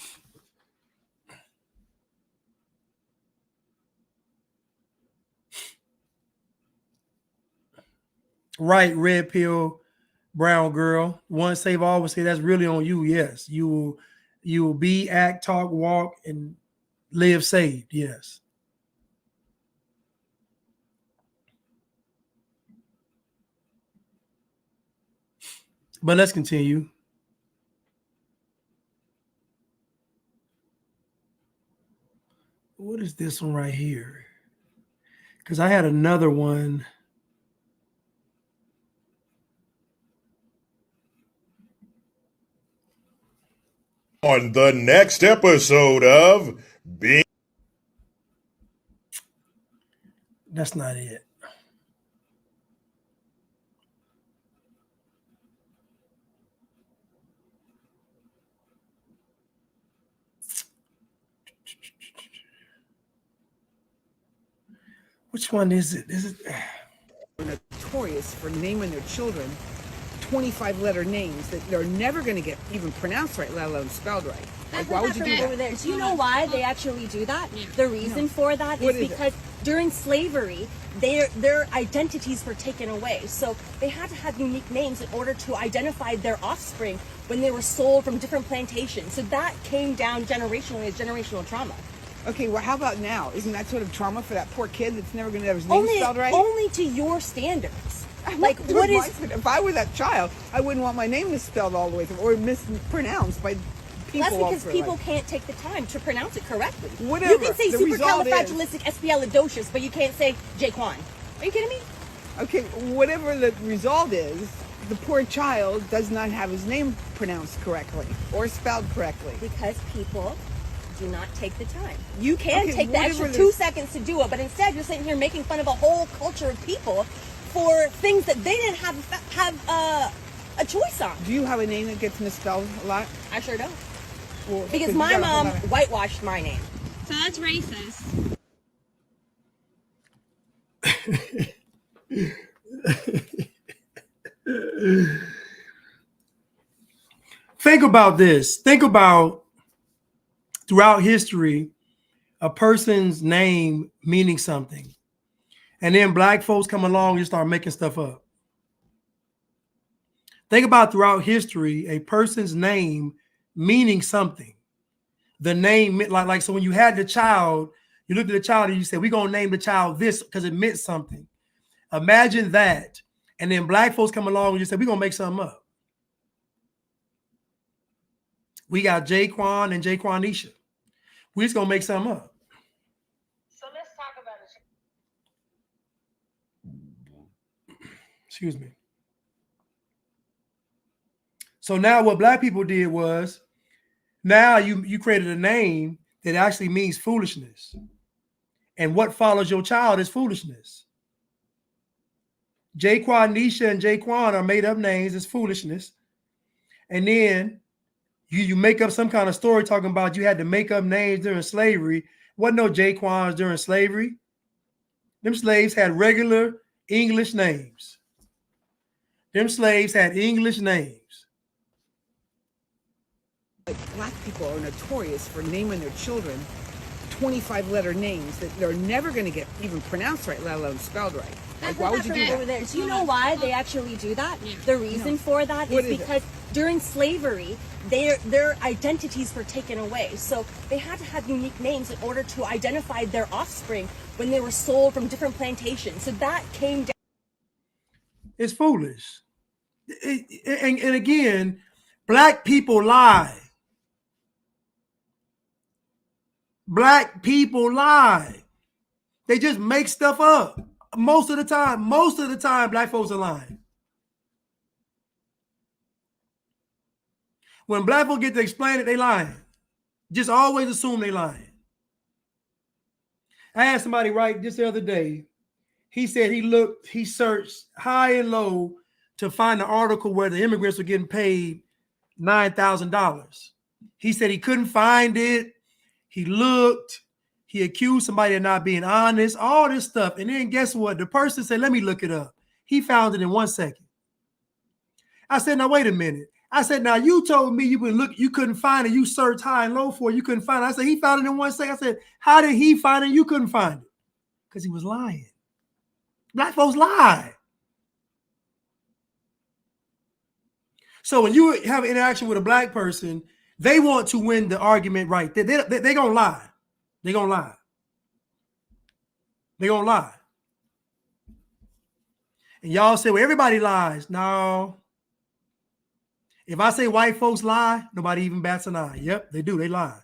Right, red pill, brown girl. One save, always say that's really on you. Yes, you will be, act, talk, walk, and live saved. Yes. But let's continue. What is this one right here? Because I had another one. On the next episode of Being. That's not it. Which one is it? Notorious for naming their children 25-letter names that they're never going to get even pronounced right, let alone spelled right. Like, why would you do that? Over there. Do you know why they actually do that? The reason for that is because during slavery, their identities were taken away. So they had to have unique names in order to identify their offspring when they were sold from different plantations. So that came down generationally as generational trauma. Okay, well, how about now? Isn't that sort of trauma for that poor kid that's never going to have his name spelled right? Only to your standards. Like, what is... If I were that child, I wouldn't want my name misspelled all the way through or mispronounced by people. That's because people can't take the time to pronounce it correctly. Whatever. You can say supercalifragilisticexpialidocious, but you can't say Jaquan. Are you kidding me? Okay, whatever the result is, the poor child does not have his name pronounced correctly or spelled correctly. Because people do not take the time. You can take the extra 2 seconds to do it, but instead you're sitting here making fun of a whole culture of people for things that they didn't have a choice on. Do you have a name that gets misspelled a lot? I sure don't. Well, because my mom whitewashed my name. So that's racist. Think about this. Think about throughout history, a person's name meaning something. And then black folks come along and start making stuff up. Think about throughout history, a person's name meaning something. The name, like so when you had the child, you looked at the child and you said, we're going to name the child this because it meant something. Imagine that. And then black folks come along and you say, we're going to make something up. We got Jaquan and Jaquanisha. We're just going to make something up. So let's talk about it. Excuse me. So now what black people did was, now you created a name that actually means foolishness. And what follows your child is foolishness. Jaquanisha and Jaquan are made up names as foolishness. And then you make up some kind of story talking about you had to make up names during slavery. Wasn't no Jaquans during slavery. Them slaves had regular English names. Them slaves had English names. Black people are notorious for naming their children 25-letter names that they're never going to get even pronounced right, let alone spelled right. Like, why would you do that? Over there. Do you know why they actually do that? The reason for that is because during slavery, their identities were taken away. So they had to have unique names in order to identify their offspring when they were sold from different plantations. So that came down. It's foolish. And again, black people lie. Black people lie. They just make stuff up. Most of the time, black folks are lying. When black folks get to explain it, they lying. Just always assume they lying. I had somebody write just the other day. He said he searched high and low to find an article where the immigrants were getting paid $9,000. He said he couldn't find it. He looked. He accused somebody of not being honest, all this stuff. And then guess what? The person said, let me look it up. He found it in 1 second. I said, now, wait a minute. I said, now, you told me you couldn't find it. You searched high and low for it. You couldn't find it. I said, he found it in 1 second. I said, how did he find it? You couldn't find it. Because he was lying. Black folks lie. So when you have an interaction with a black person, they want to win the argument right. They're going to lie. They're going to lie. They're going to lie. And y'all say, well, everybody lies. No. If I say white folks lie, nobody even bats an eye. Yep, they do. They lie.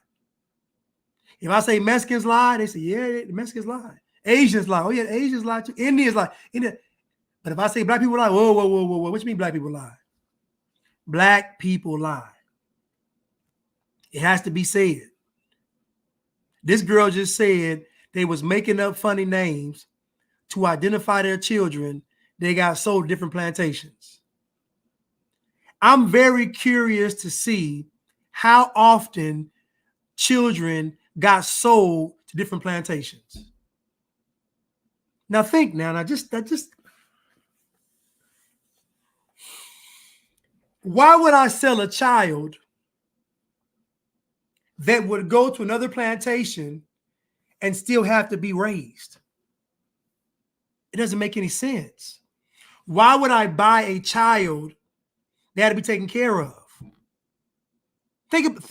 If I say Mexicans lie, they say, yeah, the Mexicans lie. Asians lie. Oh, yeah, Asians lie too. Indians lie. But if I say black people lie, whoa. What you mean black people lie? Black people lie. It has to be said. This girl just said they was making up funny names to identify their children. They got sold to different plantations. I'm very curious to see how often children got sold to different plantations. Now think now, why would I sell a child that would go to another plantation and still have to be raised? It doesn't make any sense. Why would I buy a child that had to be taken care of?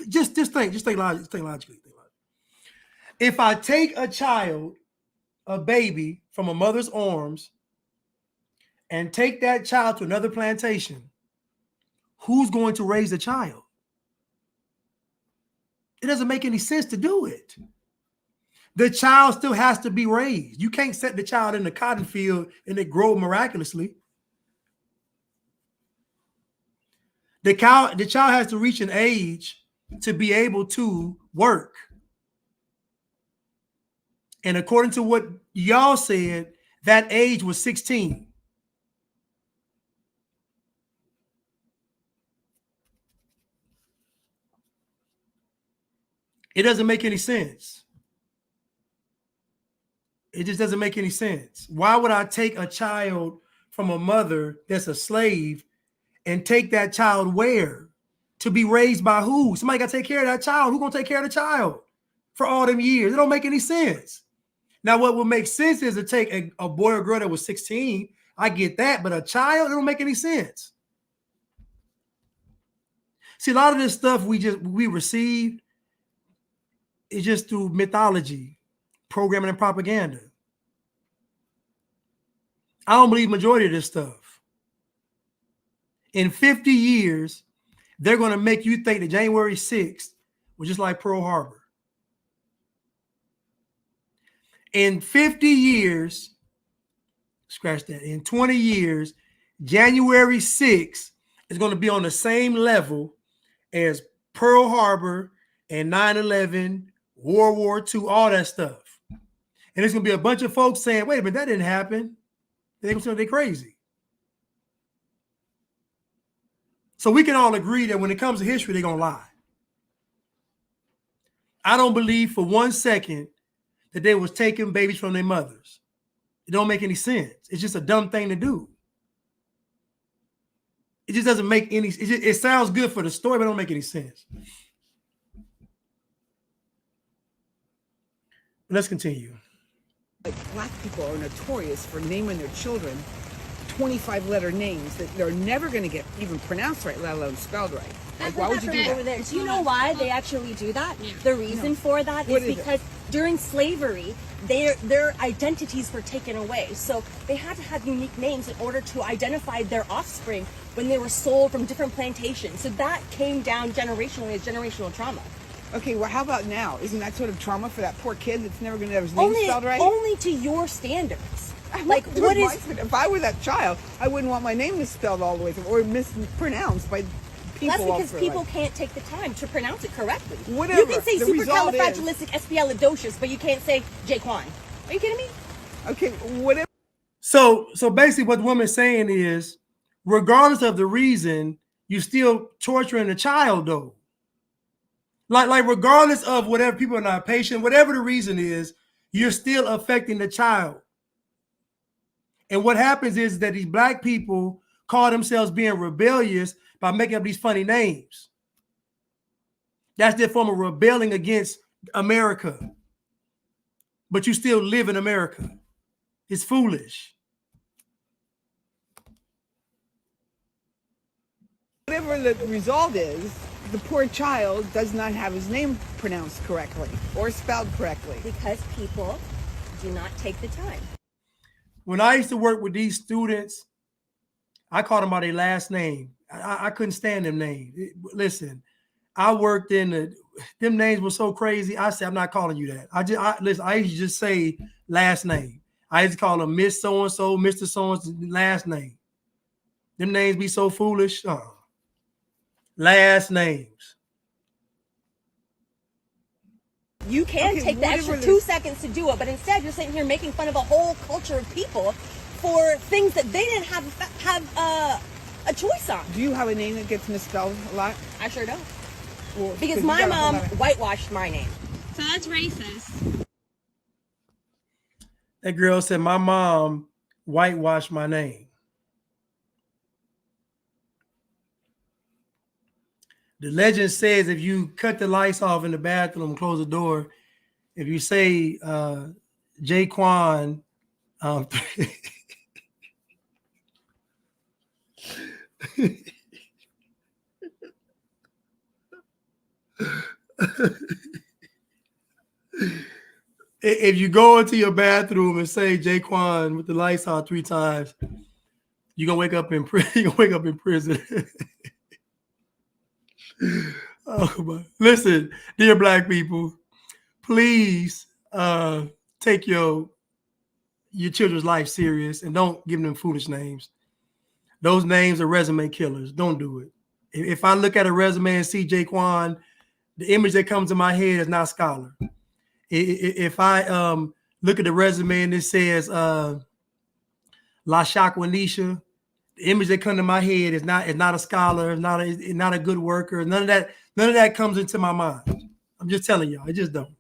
Just think logically. If I take a child, a baby from a mother's arms, and take that child to another plantation, who's going to raise the child? It doesn't make any sense to do it. The child still has to be raised. You can't set the child in the cotton field and it grow miraculously. The child has to reach an age to be able to work. And according to what y'all said, that age was 16. It doesn't make any sense. It just doesn't make any sense. Why would I take a child from a mother that's a slave and take that child where? To be raised by who? Somebody got to take care of that child. Who's going to take care of the child for all them years? It don't make any sense. Now, what would make sense is to take a boy or girl that was 16. I get that, but a child, it don't make any sense. See, a lot of this stuff we receive is just through mythology, programming, and propaganda. I don't believe majority of this stuff. In 50 years, they're going to make you think that January 6th was just like Pearl Harbor. In 50 years, scratch that, in 20 years, January 6th is going to be on the same level as Pearl Harbor and 9/11, World War II, all that stuff. And there's going to be a bunch of folks saying, wait a minute, that didn't happen. They're going to say they're crazy. So we can all agree that when it comes to history, they're going to lie. I don't believe for 1 second that they was taking babies from their mothers. It don't make any sense. It's just a dumb thing to do. It just doesn't make any sense. It sounds good for the story, but it don't make any sense. Let's continue. Like, black people are notorious for naming their children 25-letter names that they're never going to get even pronounced right, let alone spelled right. Like, why would you do over that? there? Do you know why they actually do that? The reason for that What is is it? because during slavery, their identities were taken away. So they had to have unique names in order to identify their offspring when they were sold from different plantations. So that came down generationally as generational trauma. Okay, well, how about now? Isn't that sort of trauma for that poor kid that's never going to have his name spelled right? Only to your standards. Like, what is? If I were that child, I wouldn't want my name misspelled all the way through or mispronounced by people. That's because people can't take the time to pronounce it correctly. Whatever. You can say supercalifragilisticexpialidocious, but you can't say Jaquan. Are you kidding me? Okay, whatever. So basically what the woman's saying is, regardless of the reason, you still torturing the child though. Like regardless of whatever, people are not patient, whatever the reason is, you're still affecting the child. And what happens is that these black people call themselves being rebellious by making up these funny names. That's their form of rebelling against America. But you still live in America. It's foolish. Whatever the result is, the poor child does not have his name pronounced correctly or spelled correctly. Because people do not take the time. When I used to work with these students, I called them by their last name. I couldn't stand them names. Listen, I worked in them names were so crazy. I said, I'm not calling you that. I used to just say last name. I used to call them Miss So-and-so, Mr. So-and-so, last name. Them names be so foolish. Last names. You can take the extra 2 seconds to do it, but instead you're sitting here making fun of a whole culture of people for things that they didn't have a choice on. Do you have a name that gets misspelled a lot? I sure don't. Well, because my mom whitewashed my name. So that's racist. That girl said my mom whitewashed my name. The legend says if you cut the lights off in the bathroom, close the door, if you say Jaquan, if you go into your bathroom and say Jaquan with the lights on 3 times, you're gonna wake up in prison. You're gonna wake up in prison. Oh, listen, dear black people, please take your children's life serious and don't give them foolish names. Those names are resume killers. Don't do it. If I look at a resume and see Jaquan, the image that comes to my head is not scholar. If I look at the resume and it says La Shakwanisha, the image that comes to my head is not a scholar, not a good worker. None of that comes into my mind. I'm just telling y'all, I just don't.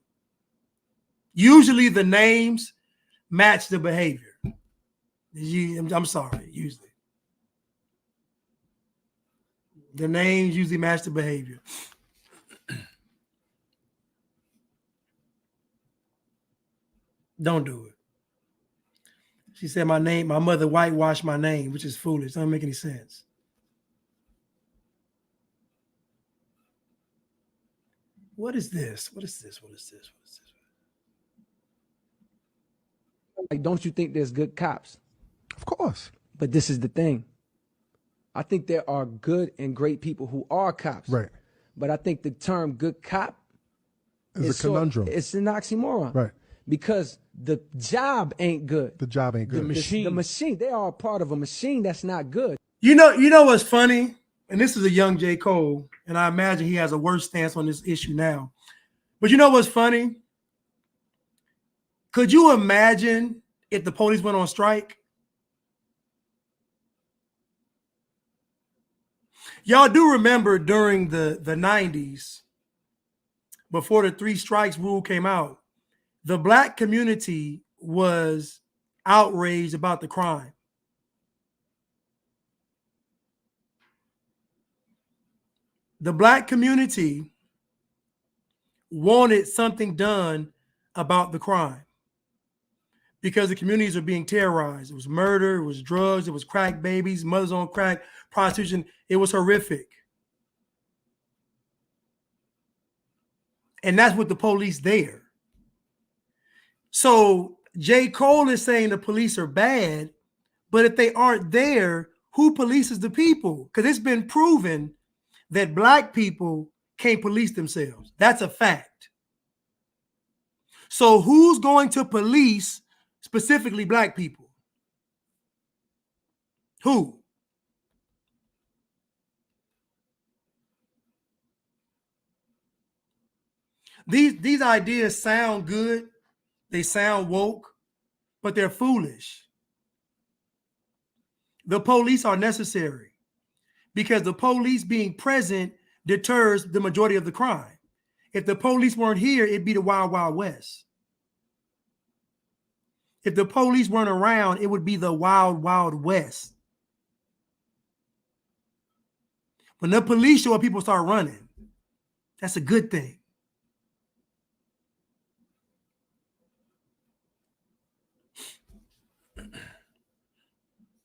Usually the names match the behavior. I'm sorry, usually. The names usually match the behavior. Don't do it. She said my mother whitewashed my name, which is foolish. Doesn't make any sense. What is this? What is this? What is this? What is this? Like, don't you think there's good cops? Of course. But this is the thing. I think there are good and great people who are cops. Right. But I think the term good cop is a conundrum. It's an oxymoron. Right. Because the job ain't good. The job ain't good. The machine, they are a part of a machine that's not good. You know what's funny? And this is a young J. Cole, and I imagine he has a worse stance on this issue now. But you know what's funny? Could you imagine if the police went on strike? Y'all do remember during the 90s, before the 3 strikes rule came out, the black community was outraged about the crime. The black community wanted something done about the crime because the communities are being terrorized. It was murder, it was drugs, it was crack babies, mothers on crack, prostitution. It was horrific. And that's what the police there. So J. Cole is saying the police are bad, but if they aren't there, who polices the people? Because it's been proven that black people can't police themselves. That's a fact. So who's going to police specifically black people? Who? These ideas sound good. They sound woke, but they're foolish. The police are necessary because the police being present deters the majority of the crime. If the police weren't here, it'd be the Wild Wild West. If the police weren't around, it would be the Wild Wild West. When the police show up, people start running. That's a good thing.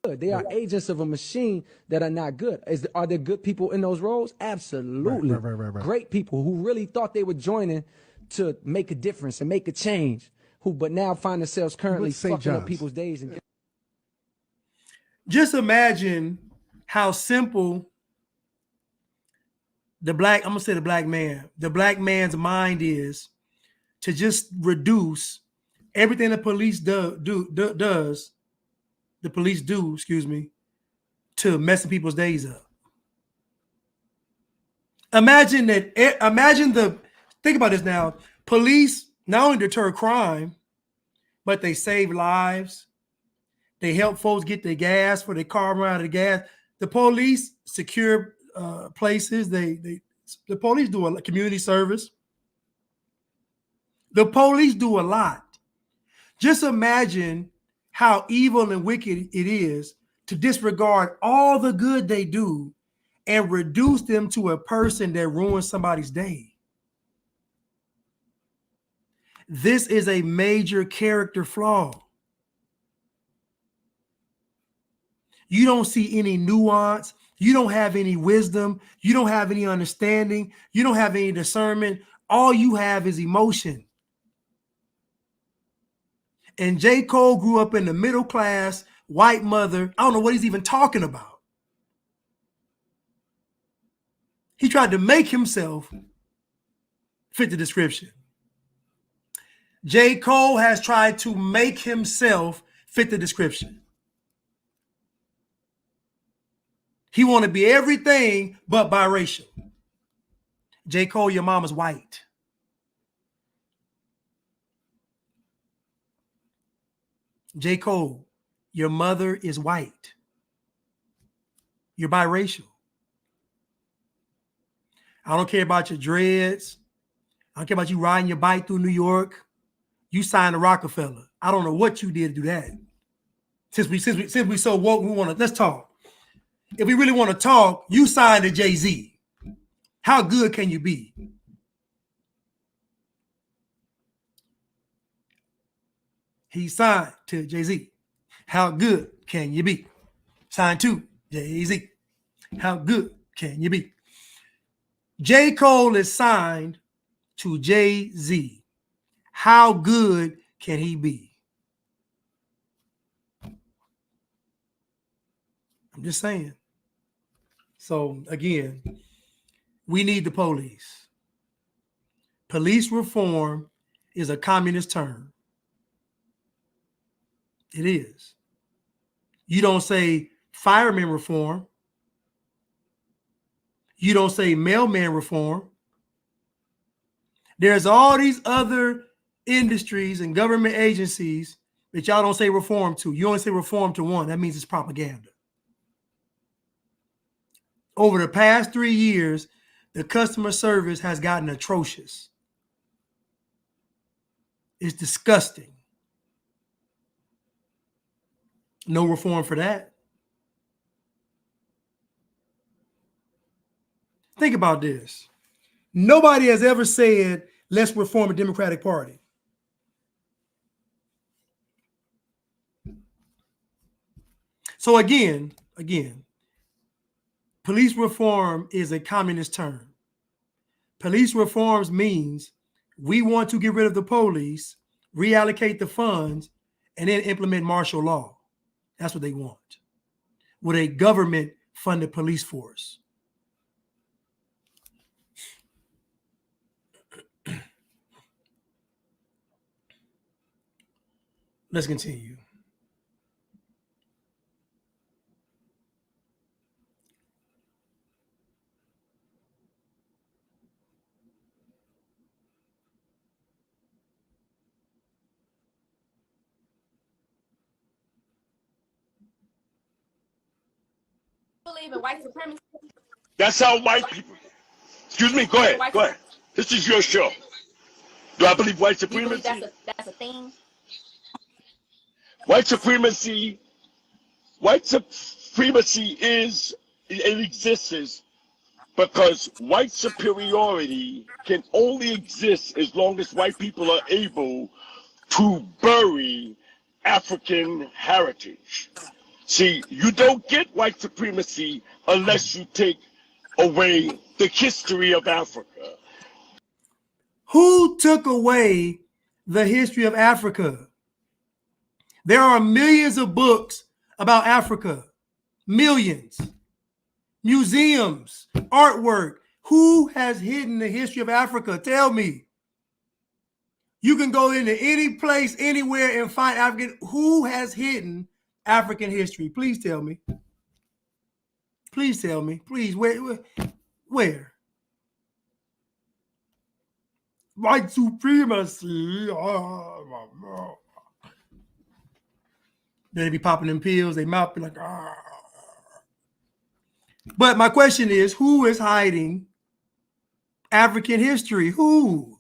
They are agents of a machine that are not good. Are there good people in those roles? Absolutely. Right. Great people who really thought they were joining to make a difference and make a change, but now find themselves currently fucking up people's days. And just imagine how simple the black man's mind is to just reduce everything the police does, to messing people's days up. Think about this now. Police not only deter crime, but they save lives. They help folks get their gas for their car run out of the gas. The police secure places. The police do a community service. The police do a lot. Just imagine how evil and wicked it is to disregard all the good they do and reduce them to a person that ruins somebody's day. This is a major character flaw. You don't see any nuance. You don't have any wisdom. You don't have any understanding. You don't have any discernment. All you have is emotion. And J. Cole grew up in the middle class, white mother. I don't know what he's even talking about. He tried to make himself fit the description. J. Cole has tried to make himself fit the description. He want to be everything but biracial. J. Cole, your mama's white. J. Cole, your mother is white. You're biracial. I don't care about your dreads. I don't care about you riding your bike through New York. You signed to Rockefeller. I don't know what you did to do that. Since we so woke, let's talk. If we really want to talk, you signed to Jay-Z. How good can you be? He signed to Jay-Z. How good can you be? Signed to Jay-Z. How good can you be? J. Cole is signed to Jay-Z. How good can he be? I'm just saying. So again, we need the police. Police reform is a communist term. It is. You don't say fireman reform. You don't say mailman reform. There's all these other industries and government agencies that y'all don't say reform to. You only say reform to one. That means it's propaganda. Over the past 3 years, the customer service has gotten atrocious. It's disgusting. No reform for that. Think about this. Nobody has ever said, let's reform the Democratic Party. So again, police reform is a communist term. Police reforms means we want to get rid of the police, reallocate the funds, and then implement martial law. That's what they want. With a government-funded police force. Let's continue. Believe in white supremacy. That's how white people. Excuse me. Go ahead. Go ahead. This is your show. Do I believe white supremacy? Do you believe that's a thing? White supremacy. White supremacy exists because white superiority can only exist as long as white people are able to bury African heritage. See, you don't get white supremacy unless you take away the history of Africa. Who took away the history of Africa? There are millions of books about Africa. Millions. Museums, artwork. Who has hidden the history of Africa? Tell me. You can go into any place, anywhere, and find African. Who has hidden African history? Please tell me. Please tell me. Please, where? White supremacy. They be popping them pills. They mouth be like, ah. But my question is, who is hiding African history? Who?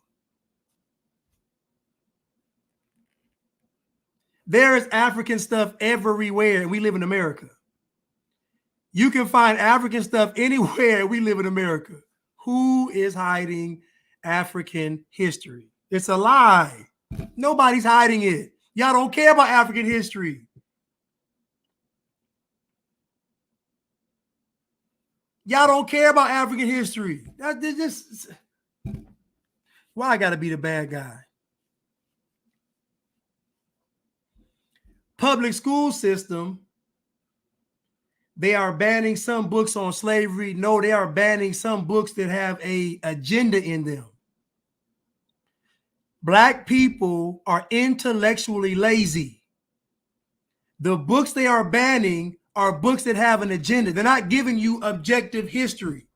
There is African stuff everywhere, and we live in America. You can find African stuff anywhere. We live in America. Who is hiding African history? It's a lie. Nobody's hiding it. Y'all don't care about African history. Y'all don't care about African history. That's just why I gotta be the bad guy. Public school system, they are banning some books on slavery. No, they are banning some books that have an agenda in them. Black people are intellectually lazy. The books they are banning are books that have an agenda. They're not giving you objective history.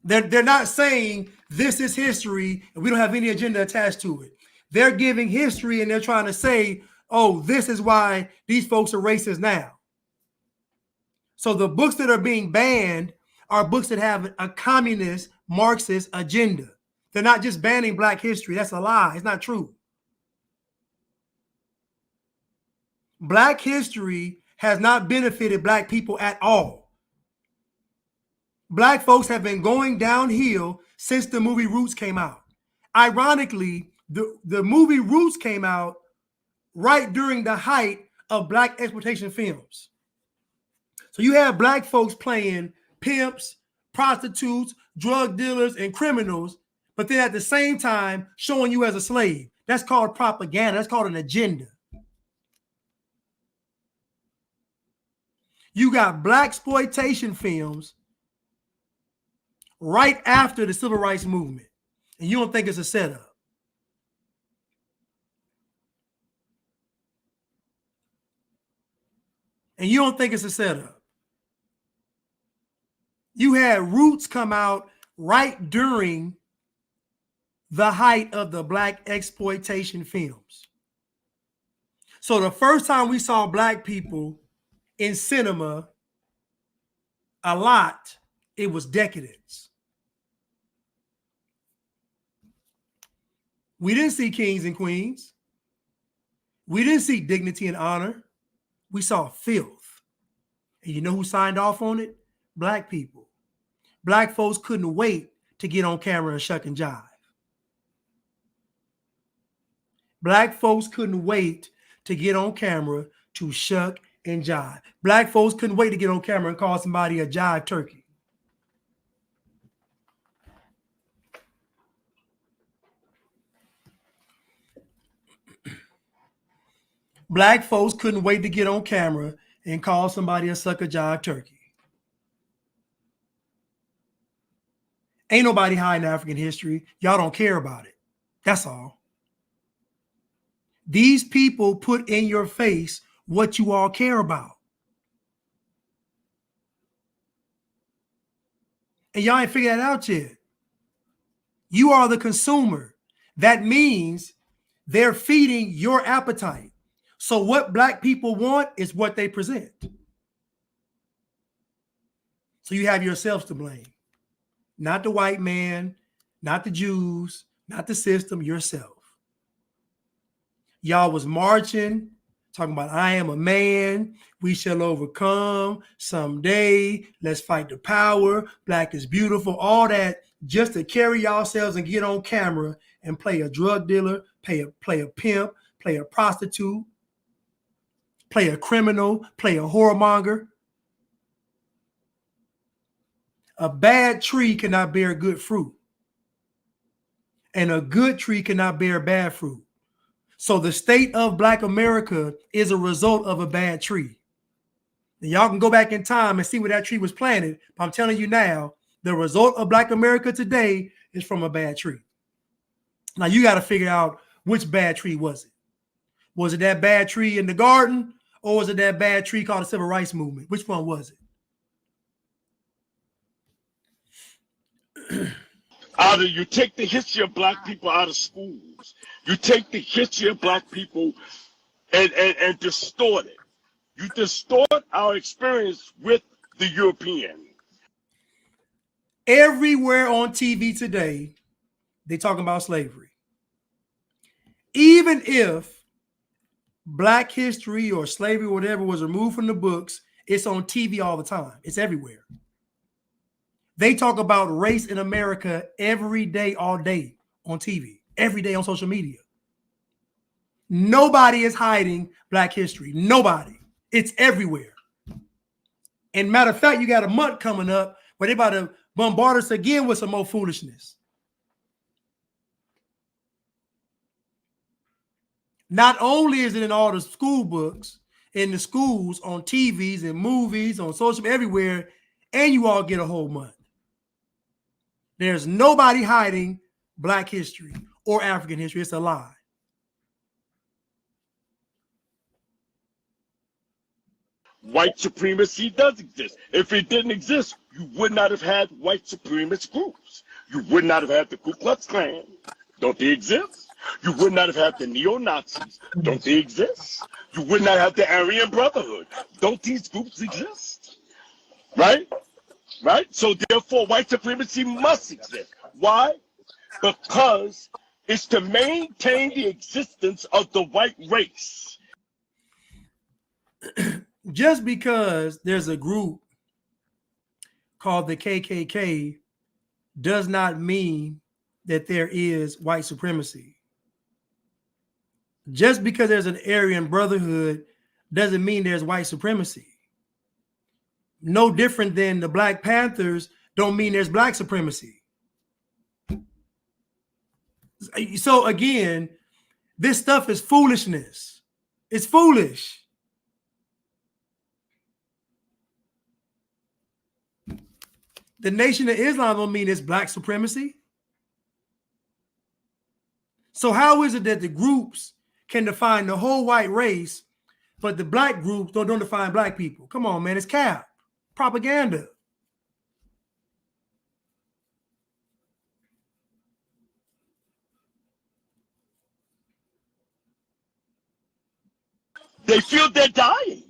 They're not saying this is history and we don't have any agenda attached to it. They're giving history and they're trying to say, oh, this is why these folks are racist now. So the books that are being banned are books that have a communist, Marxist agenda. They're not just banning Black history. That's a lie. It's not true. Black history has not benefited Black people at all. Black folks have been going downhill since the movie Roots came out. Ironically, the movie Roots came out right during the height of Black exploitation films. So you have Black folks playing pimps, prostitutes, drug dealers, and criminals, but then at the same time showing you as a slave. That's called propaganda. That's called an agenda. You got Black exploitation films right after the civil rights movement, and you don't think it's a setup. And you don't think it's a setup. You had Roots come out right during the height of the Black exploitation films. So the first time we saw Black people in cinema a lot, it was decadence. We didn't see kings and queens. We didn't see dignity and honor. We saw filth. And you know who signed off on it? Black people. Black folks couldn't wait to get on camera and shuck and jive. Black folks couldn't wait to get on camera to shuck and jive. Black folks couldn't wait to get on camera and call somebody a jive turkey. Black folks couldn't wait to get on camera and call somebody a sucker jive turkey. Ain't nobody hiding African history. Y'all don't care about it. That's all. These people put in your face what you all care about. And y'all ain't figured that out yet. You are the consumer. That means they're feeding your appetite. So what black people want is what they present. So you have yourselves to blame. Not the white man, not the Jews, not the system, yourself. Y'all was marching, talking about, I am a man, we shall overcome someday, let's fight the power, black is beautiful, all that, just to carry yourselves and get on camera and play a drug dealer, play a pimp, play a prostitute, play a criminal, play a whoremonger. A bad tree cannot bear good fruit. And a good tree cannot bear bad fruit. So the state of Black America is a result of a bad tree. And y'all can go back in time and see where that tree was planted. But I'm telling you now, the result of Black America today is from a bad tree. Now you got to figure out which bad tree was it. Was it that bad tree in the garden? Or was it that bad tree called the Civil Rights Movement? Which one was it? Either you take the history of black people out of schools, you take the history of black people and distort it. You distort our experience with the European. Everywhere on TV today, they talking about slavery. Even if Black history or slavery or whatever was removed from the books, it's on TV all the time. It's everywhere. They talk about race in America every day, all day on TV, every day on social media. Nobody is hiding Black history. Nobody. It's everywhere. And matter of fact, you got a month coming up where they about to bombard us again with some more foolishness. Not only is it in all the school books, in the schools, on TVs and movies, on social media, everywhere, and you all get a whole month. There's nobody hiding Black history or African history. It's a lie. White supremacy does exist. If it didn't exist, you would not have had white supremacist groups. You would not have had the Ku Klux Klan. Don't they exist? You would not have had the neo-Nazis. Don't they exist? You would not have the Aryan Brotherhood. Don't these groups exist? Right? Right? So therefore, white supremacy must exist. Why? Because it's to maintain the existence of the white race. Just because there's a group called the KKK does not mean that there is white supremacy. Just because there's an Aryan Brotherhood doesn't mean there's white supremacy. No different than the Black Panthers don't mean there's Black supremacy. So again, this stuff is foolishness. It's foolish. The Nation of Islam don't mean it's Black supremacy. So how is it that the groups can define the whole white race, but the Black groups don't define Black people? Come on, man, it's cap. Propaganda. They feel they're dying.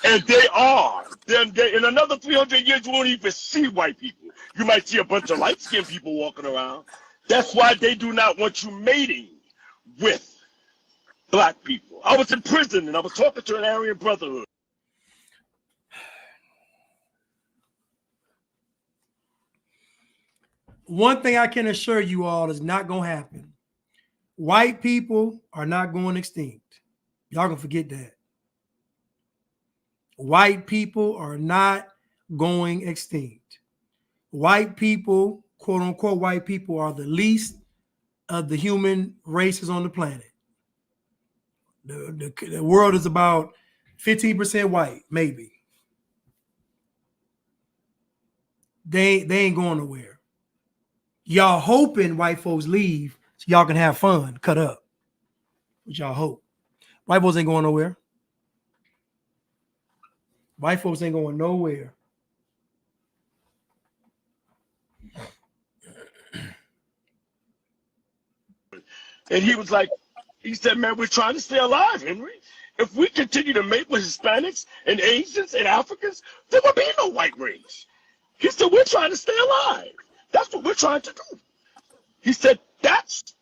And they are. Then in another 300 years, you won't even see white people. You might see a bunch of light-skinned people walking around. That's why they do not want you mating with Black people. I was in prison and I was talking to an Aryan Brotherhood. One thing I can assure you all is not going to happen. White people are not going extinct. Y'all can forget that. White people are not going extinct. White people, quote unquote, white people are the least of the human races on the planet. The world is about 15% white, maybe. They ain't going nowhere. Y'all hoping white folks leave so y'all can have fun, cut up. Which y'all hope. White folks ain't going nowhere. White folks ain't going nowhere. And he was like, he said, man, we're trying to stay alive, Henry. If we continue to mate with Hispanics and Asians and Africans, there will be no white race. He said, we're trying to stay alive. That's what we're trying to do. He said, that's.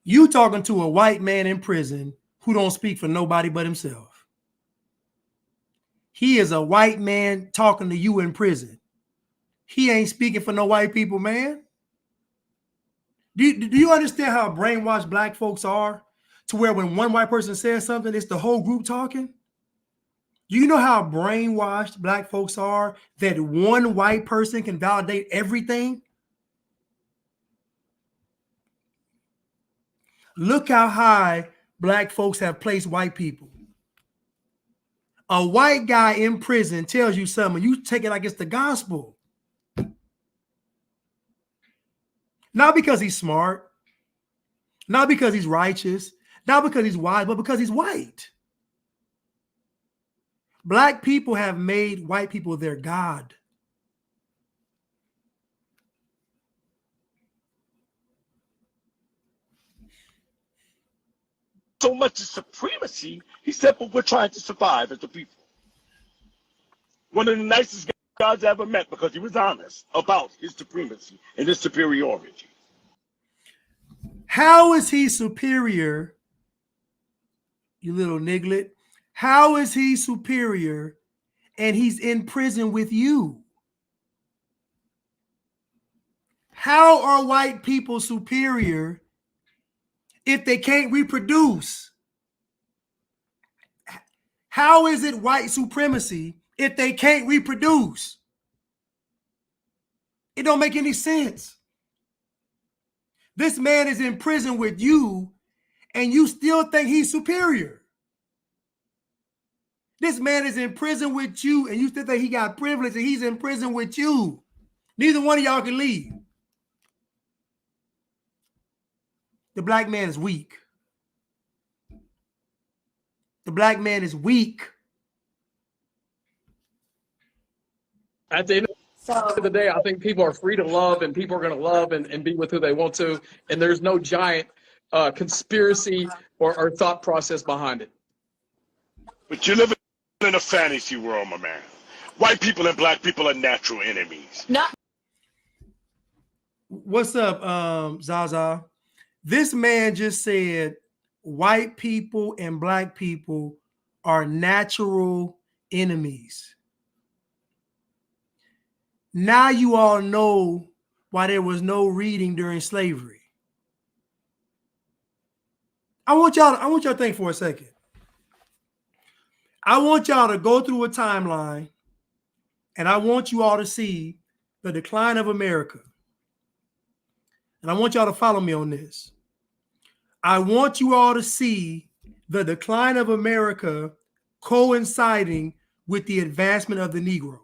You talking to a white man in prison who don't speak for nobody but himself. He is a white man talking to you in prison. He ain't speaking for no white people, man. Do you understand how brainwashed black folks are? To where when one white person says something, it's the whole group talking? Do you know how brainwashed black folks are that one white person can validate everything? Look how high black folks have placed white people. A white guy in prison tells you something, you take it like it's the gospel. Not because he's smart, not because he's righteous, not because he's wise, but because he's white. Black people have made white people their God. So much as supremacy, he said, but we're trying to survive as a people. One of the nicest guys I ever met because he was honest about his supremacy and his superiority. How is he superior, you little niglet? How is he superior and he's in prison with you? How are white people superior if they can't reproduce? How is it white supremacy if they can't reproduce? It don't make any sense. This man is in prison with you and you still think he's superior. This man is in prison with you and you still think he got privilege and he's in prison with you. Neither one of y'all can leave. The black man is weak. The black man is weak. At the end of the day, I think people are free to love and people are going to love and be with who they want to. And there's no giant conspiracy or thought process behind it. But you're living in a fantasy world, my man. White people and black people are natural enemies. What's up, Zaza? This man just said white people and black people are natural enemies. Now you all know why there was no reading during slavery. I want y'all to think for a second. I want y'all to go through a timeline and I want you all to see the decline of America. And I want y'all to follow me on this. I want you all to see the decline of America coinciding with the advancement of the Negro.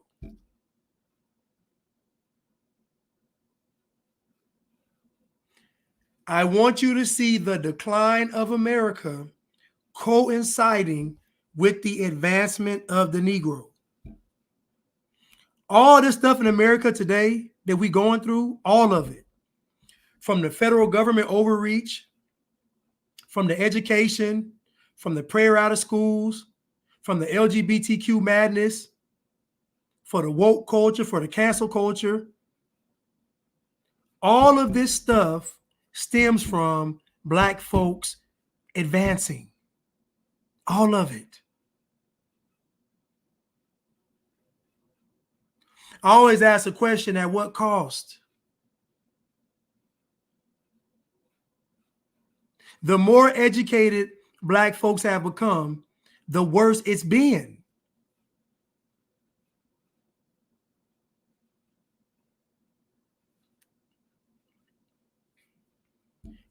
I want you to see the decline of America coinciding with the advancement of the Negro. All this stuff in America today that we're going through, all of it, from the federal government overreach, from the education, from the prayer out of schools, from the LGBTQ madness, for the woke culture, for the cancel culture, all of this stuff stems from black folks advancing. All of it. I always ask the question, at what cost? The more educated black folks have become, the worse it's been.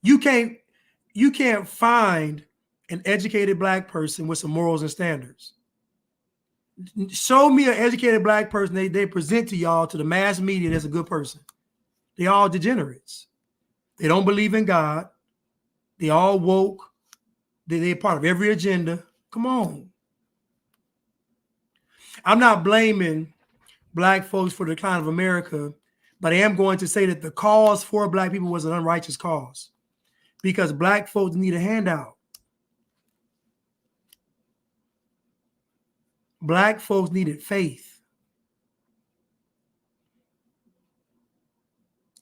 You can't find an educated black person with some morals and standards. Show me an educated black person they present to y'all, to the mass media, that's a good person. They all degenerates. They don't believe in God. They all woke. They're part of every agenda. Come on. I'm not blaming black folks for the decline of America, but I am going to say that the cause for black people was an unrighteous cause, because black folks need a handout. Black folks needed faith,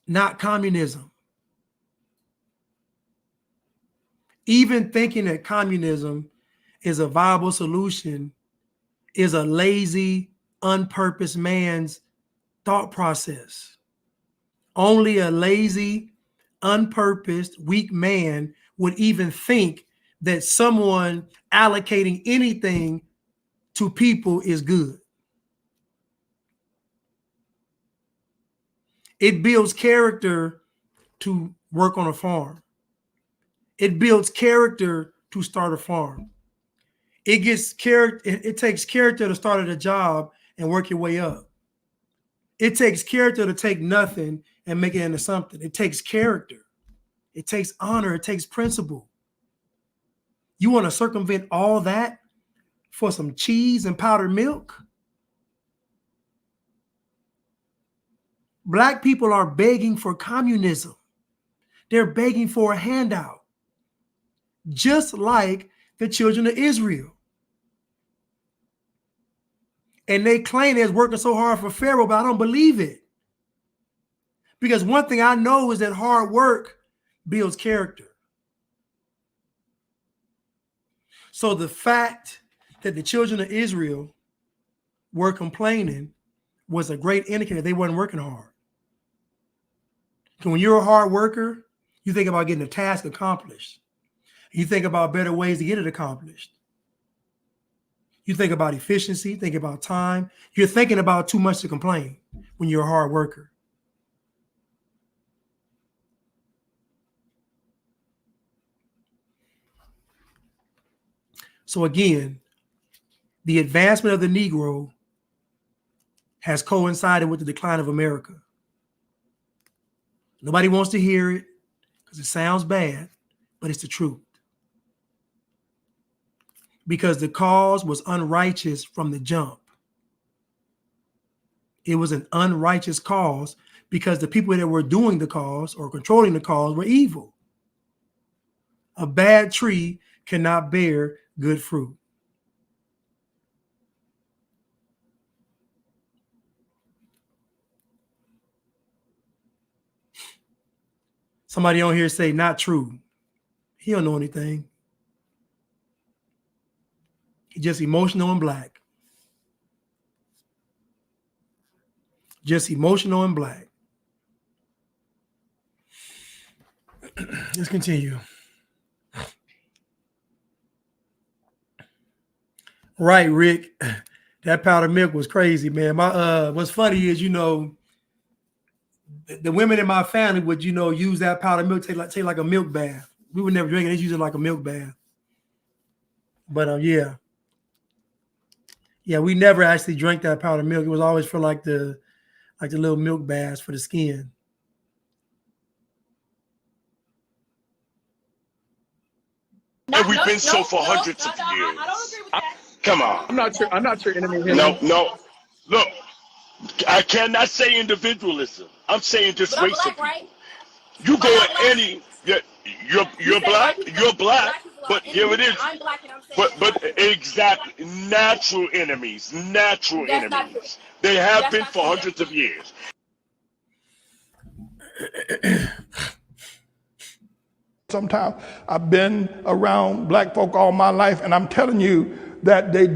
not communism. Even thinking that communism is a viable solution is a lazy, unpurposed man's thought process. Only a lazy, unpurposed, weak man would even think that someone allocating anything to people is good. It builds character to work on a farm. It builds character to start a farm. It gets character. It takes character to start at a job and work your way up. It takes character to take nothing and make it into something. It takes character. It takes honor. It takes principle. You want to circumvent all that for some cheese and powdered milk? Black people are begging for communism. They're begging for a handout, just like the children of Israel. And they claim they're working so hard for Pharaoh, but I don't believe it. Because one thing I know is that hard work builds character. So the fact that the children of Israel were complaining was a great indicator they weren't working hard. Because when you're a hard worker, you think about getting a task accomplished. You think about better ways to get it accomplished. You think about efficiency, think about time. You're thinking about too much to complain when you're a hard worker. So again, the advancement of the Negro has coincided with the decline of America. Nobody wants to hear it because it sounds bad, but it's the truth. Because the cause was unrighteous from the jump. It was an unrighteous cause because the people that were doing the cause or controlling the cause were evil. A bad tree cannot bear good fruit. Somebody on here say, not true. He don't know anything. He's just emotional and black. Just emotional and black. Let's continue. Right, Rick. That powdered milk was crazy, man. What's funny is, the women in my family would, use that powdered milk, take like a milk bath. We would never drink it. They use it like a milk bath. But yeah, we never actually drank that powdered milk. It was always for like the little milk baths for the skin. And we've been so for hundreds of years. I don't agree with that. Come on. I'm not your enemy here. No. Look, I cannot say individualism. I'm saying just But I'm race black, of right? people. You go at any. You're black. You're black. But here it is. I'm black and I'm saying But exactly, natural enemies. Natural That's not enemies. They have That's been not for true. hundreds of years. Sometimes I've been around black folk all my life, and I'm telling you that they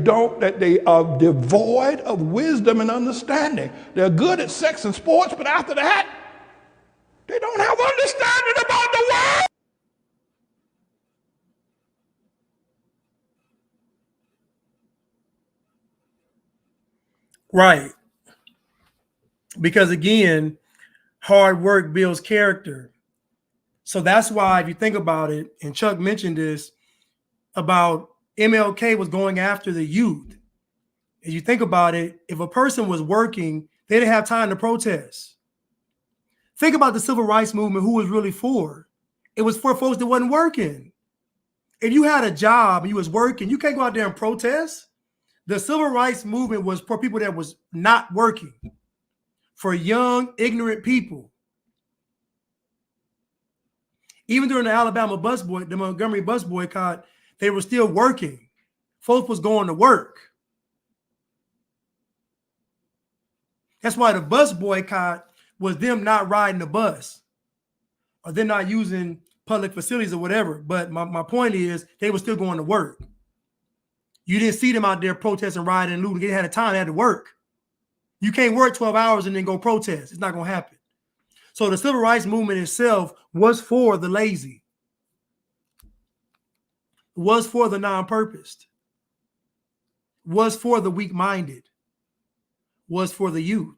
are devoid of wisdom and understanding. They're good at sex and sports, but after that, they don't have understanding about the world. Right. Because again, hard work builds character. So that's why, if you think about it, and Chuck mentioned this about MLK was going after the youth. As you think about it, if a person was working, they didn't have time to protest. Think about the civil rights movement, who was really for. It was for folks that wasn't working. If you had a job and you was working, you can't go out there and protest. The civil rights movement was for people that was not working, for young, ignorant people. Even during the the Montgomery bus boycott, they were still working. Folks was going to work. That's why the bus boycott was them not riding the bus or they're not using public facilities or whatever. But my point is they were still going to work. You didn't see them out there protesting, rioting, and looting. They had a time, they had to work. You can't work 12 hours and then go protest. It's not going to happen. So the civil rights movement itself was for the lazy, was for the non-purposed, was for the weak-minded, was for the youth.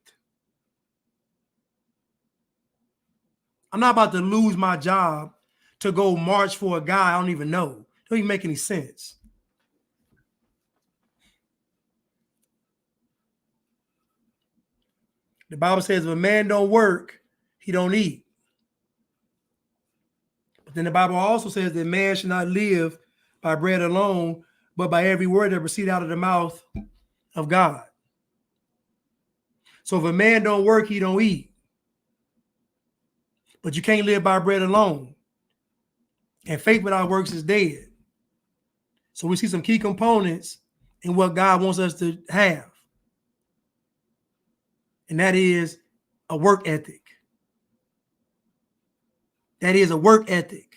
I'm not about to lose my job to go march for a guy I don't even know. It don't even make any sense. The Bible says if a man don't work, he don't eat. But then the Bible also says that man should not live by bread alone, but by every word that proceeds out of the mouth of God. So if a man don't work, he don't eat. But you can't live by bread alone. And faith without works is dead. So we see some key components in what God wants us to have. And that is a work ethic. That is a work ethic.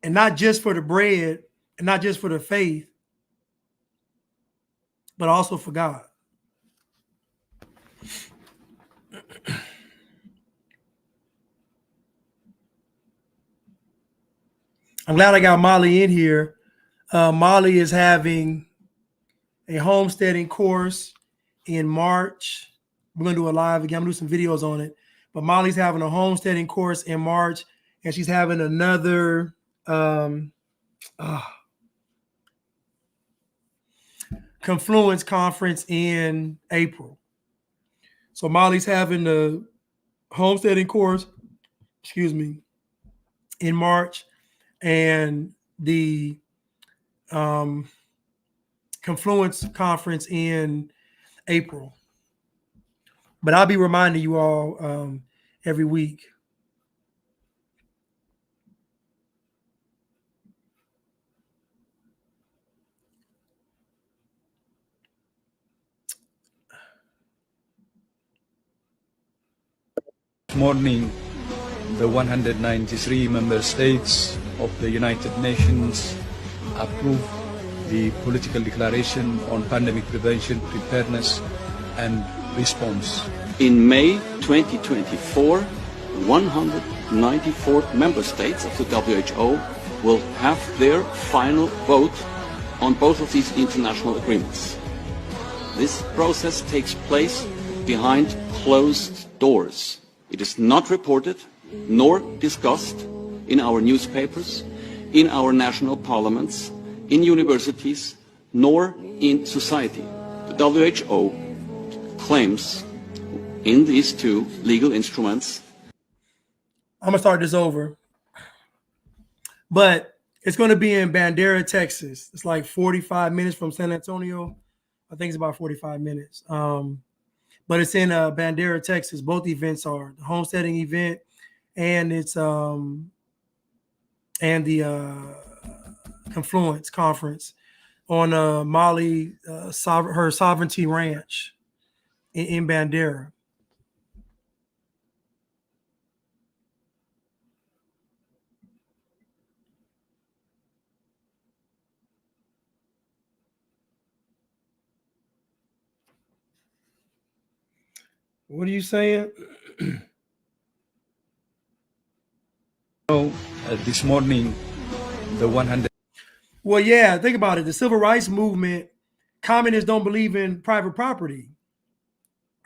And not just for the bread and not just for the faith, but also for God. I'm glad I got Molly in here. Molly is having a homesteading course in March. We're going to do a live again. I'm going to do some videos on it. But Molly's having a homesteading course in March, and she's having another Confluence conference in April. So Molly's having the homesteading course, in March, and the Confluence conference in April. But I'll be reminding you all every week. This morning, the 193 member states of the United Nations approved the political declaration on pandemic prevention, preparedness, and response. In May 2024, 194 member states of the WHO will have their final vote on both of these international agreements. This process takes place behind closed doors. It is not reported nor discussed in our newspapers, in our national parliaments, in universities, nor in society. The WHO claims in these two legal instruments. I'm going to start this over. But it's going to be in Bandera, Texas. It's like 45 minutes from San Antonio. I think it's about 45 minutes. But it's in Bandera, Texas. Both events are the homesteading event, and it's and the Confluence conference on Molly, her Sovereignty Ranch in Bandera. What are you saying? This morning, the 100. Well, yeah, think about it. The civil rights movement Communists don't believe in private property.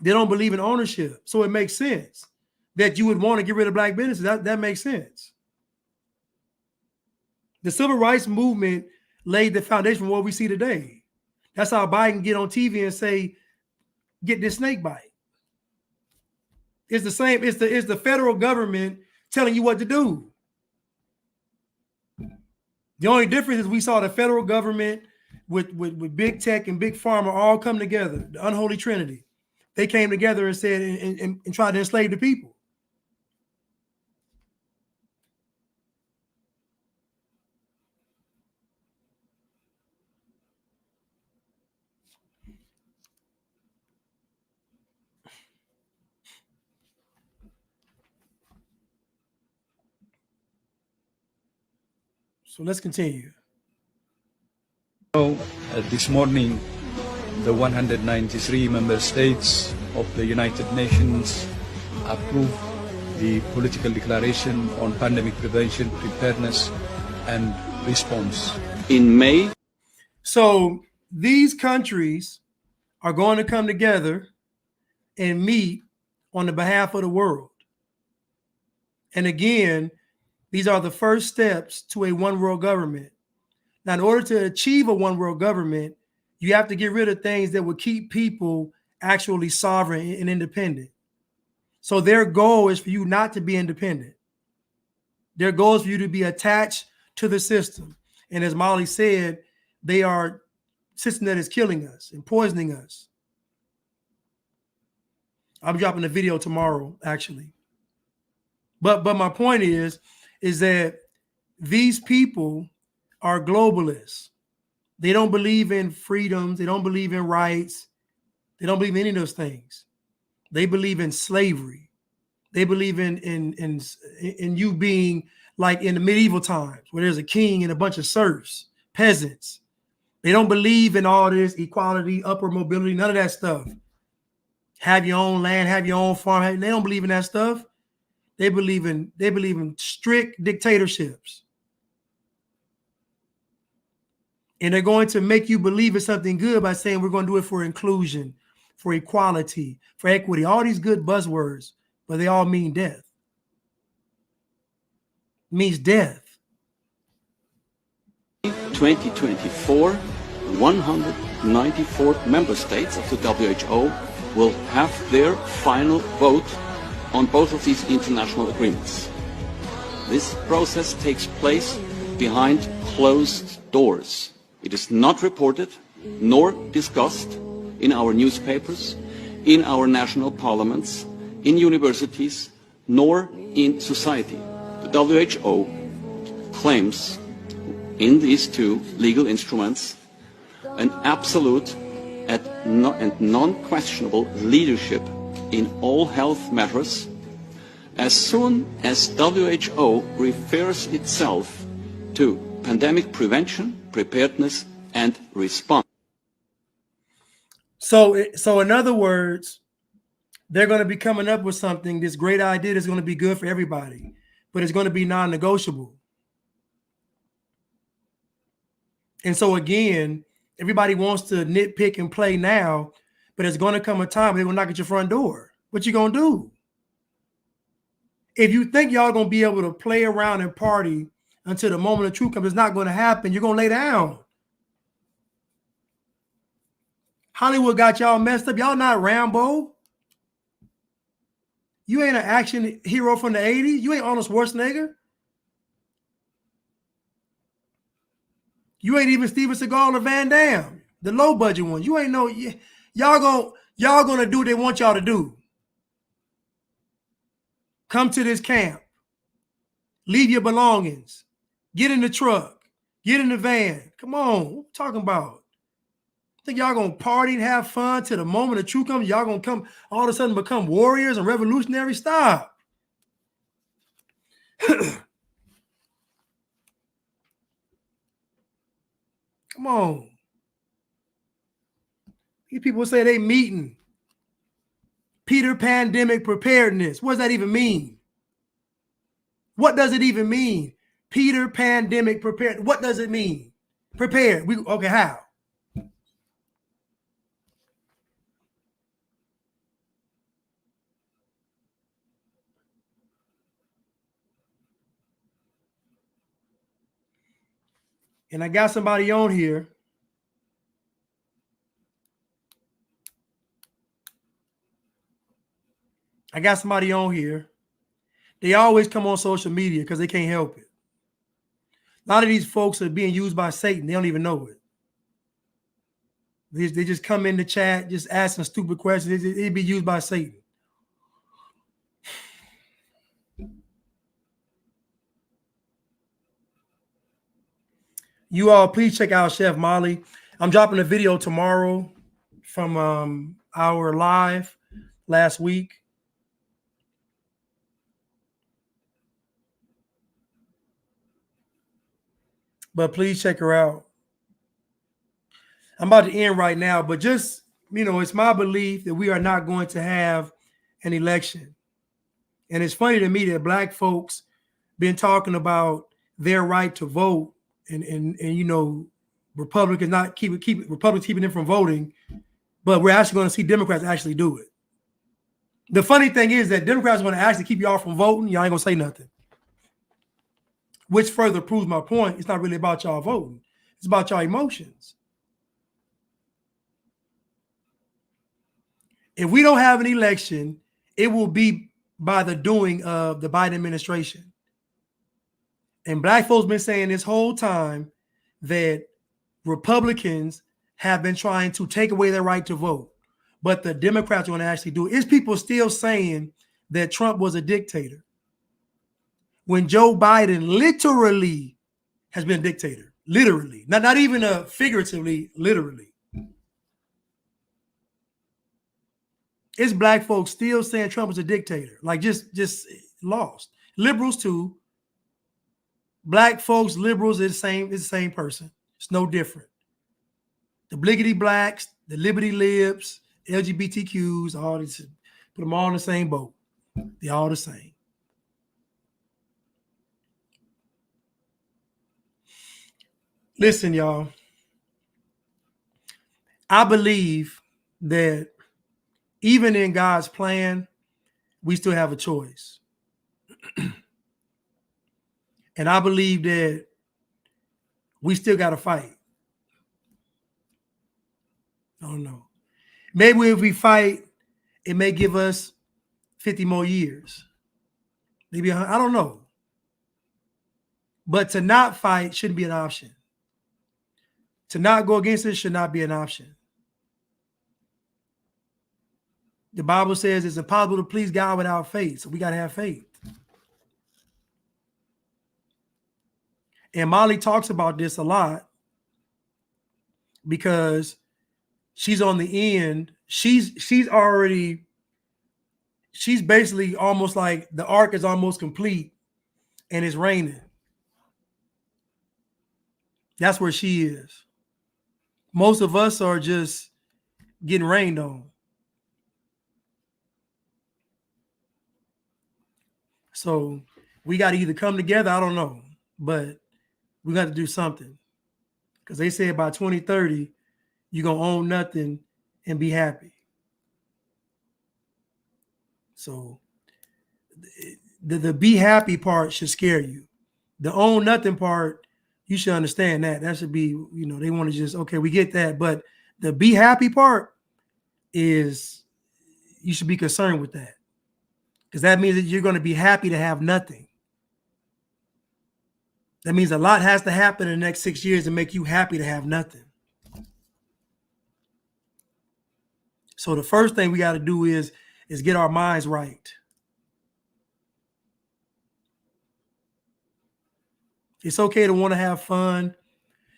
They don't believe in ownership. So it makes sense that you would want to get rid of black businesses. That makes sense. The civil rights movement laid the foundation for what we see today. That's how Biden get on TV and say, get this snake bite. It's the same. It's the federal government telling you what to do. The only difference is we saw the federal government with big tech and big pharma all come together, the unholy trinity. They came together and said and tried to enslave the people. So let's continue. This morning, the 193 member states of the United Nations approved the political declaration on pandemic prevention, preparedness, and response. In May. So these countries are going to come together and meet on the behalf of the world. And again, these are the first steps to a one world government. Now, in order to achieve a one world government, you have to get rid of things that would keep people actually sovereign and independent. So their goal is for you not to be independent. Their goal is for you to be attached to the system. And as Molly said, they are a system that is killing us and poisoning us. I'm dropping a video tomorrow, actually. But my point is that these people are globalists. They don't believe in freedoms. They don't believe in rights. They don't believe in any of those things. They believe in slavery. They believe in you being like in the medieval times where there's a king and a bunch of serfs, peasants. They don't believe in all this equality, upward mobility, none of that stuff. Have your own land, have your own farm. They don't believe in that stuff. They believe in strict dictatorships. And they're going to make you believe in something good by saying we're going to do it for inclusion, for equality, for equity, all these good buzzwords, but they all mean death. It means death. 2024, 194 member states of the WHO will have their final vote on both of these international agreements. This process takes place behind closed doors. It is not reported nor discussed in our newspapers, in our national parliaments, in universities, nor in society. The WHO claims in these two legal instruments an absolute and non-questionable leadership in all health matters as soon as WHO refers itself to pandemic prevention, preparedness, and response. So in other words, they're going to be coming up with something, this great idea that's going to be good for everybody, but it's going to be non-negotiable. And so again, everybody wants to nitpick and play now, but it's going to come a time they're going to knock at your front door. What you going to do? If you think y'all going to be able to play around and party until the moment of truth comes, it's not going to happen. You're going to lay down. Hollywood got y'all messed up. Y'all not Rambo. You ain't an action hero from the 80s. You ain't Arnold Schwarzenegger. You ain't even Steven Seagal or Van Damme, the low budget one. You ain't no, y'all gonna do what they want y'all to do. Come to this camp, leave your belongings, get in the truck, get in the van. Come on, what you talking about? Think y'all gonna party and have fun till the moment of truth comes? Y'all gonna come all of a sudden become warriors and revolutionaries? Stop. Come on. These people say they meeting. Peter Pandemic Preparedness. What does that even mean? What does it even mean? Peter Pandemic Prepared. What does it mean? Prepared. Okay, how? And I got somebody on here. They always come on social media because they can't help it. A lot of these folks are being used by Satan. They don't even know it. They just come in the chat, just asking stupid questions. They'd be used by Satan. You all, please check out Chef Molly. I'm dropping a video tomorrow from our live last week. But please check her out. I'm about to end right now, but just, it's my belief that we are not going to have an election. And it's funny to me that black folks been talking about their right to vote and Republicans keeping them from voting, but we're actually going to see Democrats actually do it. The funny thing is that Democrats are going to actually keep y'all from voting. Y'all ain't going to say nothing. Which further proves my point. It's not really about y'all voting. It's about y'all emotions. If we don't have an election, it will be by the doing of the Biden administration. And black folks been saying this whole time that Republicans have been trying to take away their right to vote, but the Democrats are going to actually do it. It's people still saying that Trump was a dictator when Joe Biden literally has been a dictator. Literally. Not even figuratively, literally. It's black folks still saying Trump is a dictator. Like just lost. Liberals too. Black folks, liberals is the same person. It's no different. The bliggity blacks, the liberty libs, LGBTQs, all this, put them all in the same boat. They're all the same. Listen, y'all. I believe that even in God's plan, we still have a choice. And I believe that we still got to fight. I don't know. Maybe if we fight, it may give us 50 more years. Maybe, I don't know. But to not fight shouldn't be an option. To not go against it should not be an option. The Bible says it's impossible to please God without faith. So we got to have faith. And Molly talks about this a lot because she's on the end. She's basically almost like the ark is almost complete and it's raining. That's where she is. Most of us are just getting rained on. So we got to either come together, I don't know, but we got to do something. Because they said by 2030, you're going to own nothing and be happy. So the be happy part should scare you. The own nothing part, you should understand that. That should be, they want to just, okay, we get that. But the be happy part is, you should be concerned with that. Because that means that you're going to be happy to have nothing. That means a lot has to happen in the next 6 years to make you happy to have nothing. So the first thing we got to do is get our minds right. It's okay to want to have fun.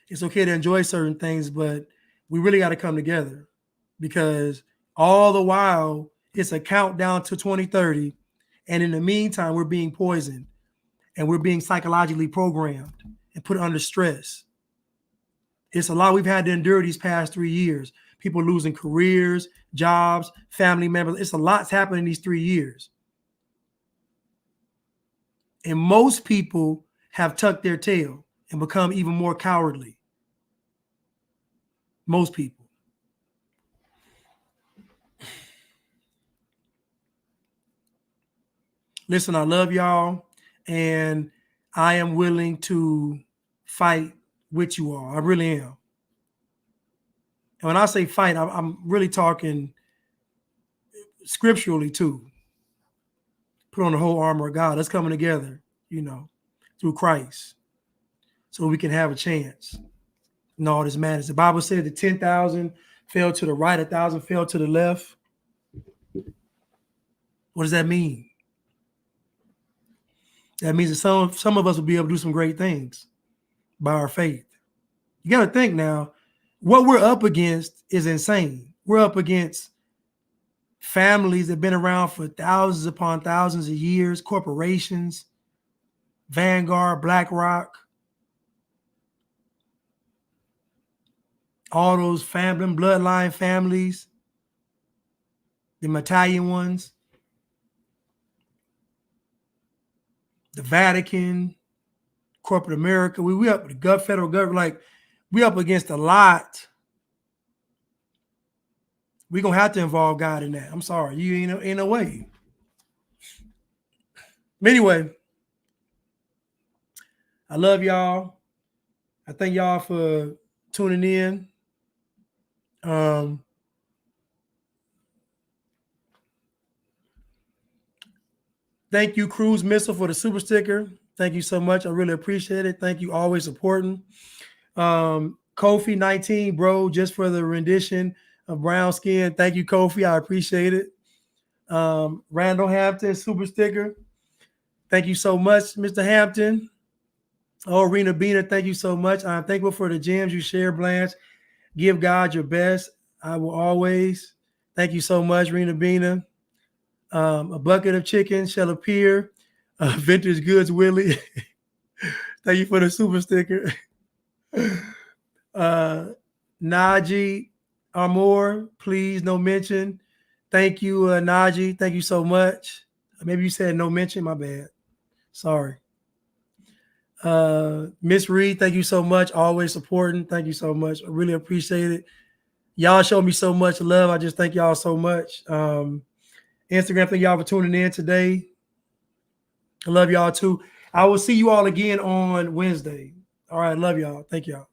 It's okay to enjoy certain things, but we really got to come together because all the while it's a countdown to 2030. And in the meantime, we're being poisoned and we're being psychologically programmed and put under stress. It's a lot we've had to endure these past 3 years. People losing careers, jobs, family members. It's a lot's happened in these 3 years. And most people have tucked their tail and become even more cowardly. Most people. Listen, I love y'all, and I am willing to fight with you all. I really am. And when I say fight, I'm really talking scripturally too. Put on the whole armor of God. Let's coming together, through Christ, so we can have a chance in all this matters. The Bible said that 10,000 fell to the right, 1,000 fell to the left. What does that mean? That means that some of us will be able to do some great things by our faith. You got to think now, what we're up against is insane. We're up against families that have been around for thousands upon thousands of years, corporations, Vanguard, BlackRock, all those bloodline families, the Italian ones, the Vatican, corporate America. We up with the federal government. Like, we up against a lot. We're going to have to involve God in that. I'm sorry. You ain't no way. Anyway, I love y'all. I thank y'all for tuning in. Thank you, Cruise Missile, for the super sticker. Thank you so much. I really appreciate it. Thank you, always supporting. Kofi 19, bro, just for the rendition of Brown Skin. Thank you, Kofi. I appreciate it. Randall Hampton, super sticker. Thank you so much, Mr. Hampton. Oh, Rena Bina, thank you so much. I'm thankful for the gems you share, Blanche. Give God your best. I will always. Thank you so much, Rena Bina. A bucket of chicken shall appear. Vintage Goods Willie. Thank you for the super sticker. Najee Amor, please, no mention. Thank you, Najee. Thank you so much. Maybe you said no mention. My bad. Sorry. Miss Reed, thank you so much. Always supporting. Thank you so much. I really appreciate it. Y'all show me so much love. I just thank y'all so much. Instagram, thank y'all for tuning in today. I love y'all too. I will see you all again on Wednesday. All right, love y'all. Thank y'all.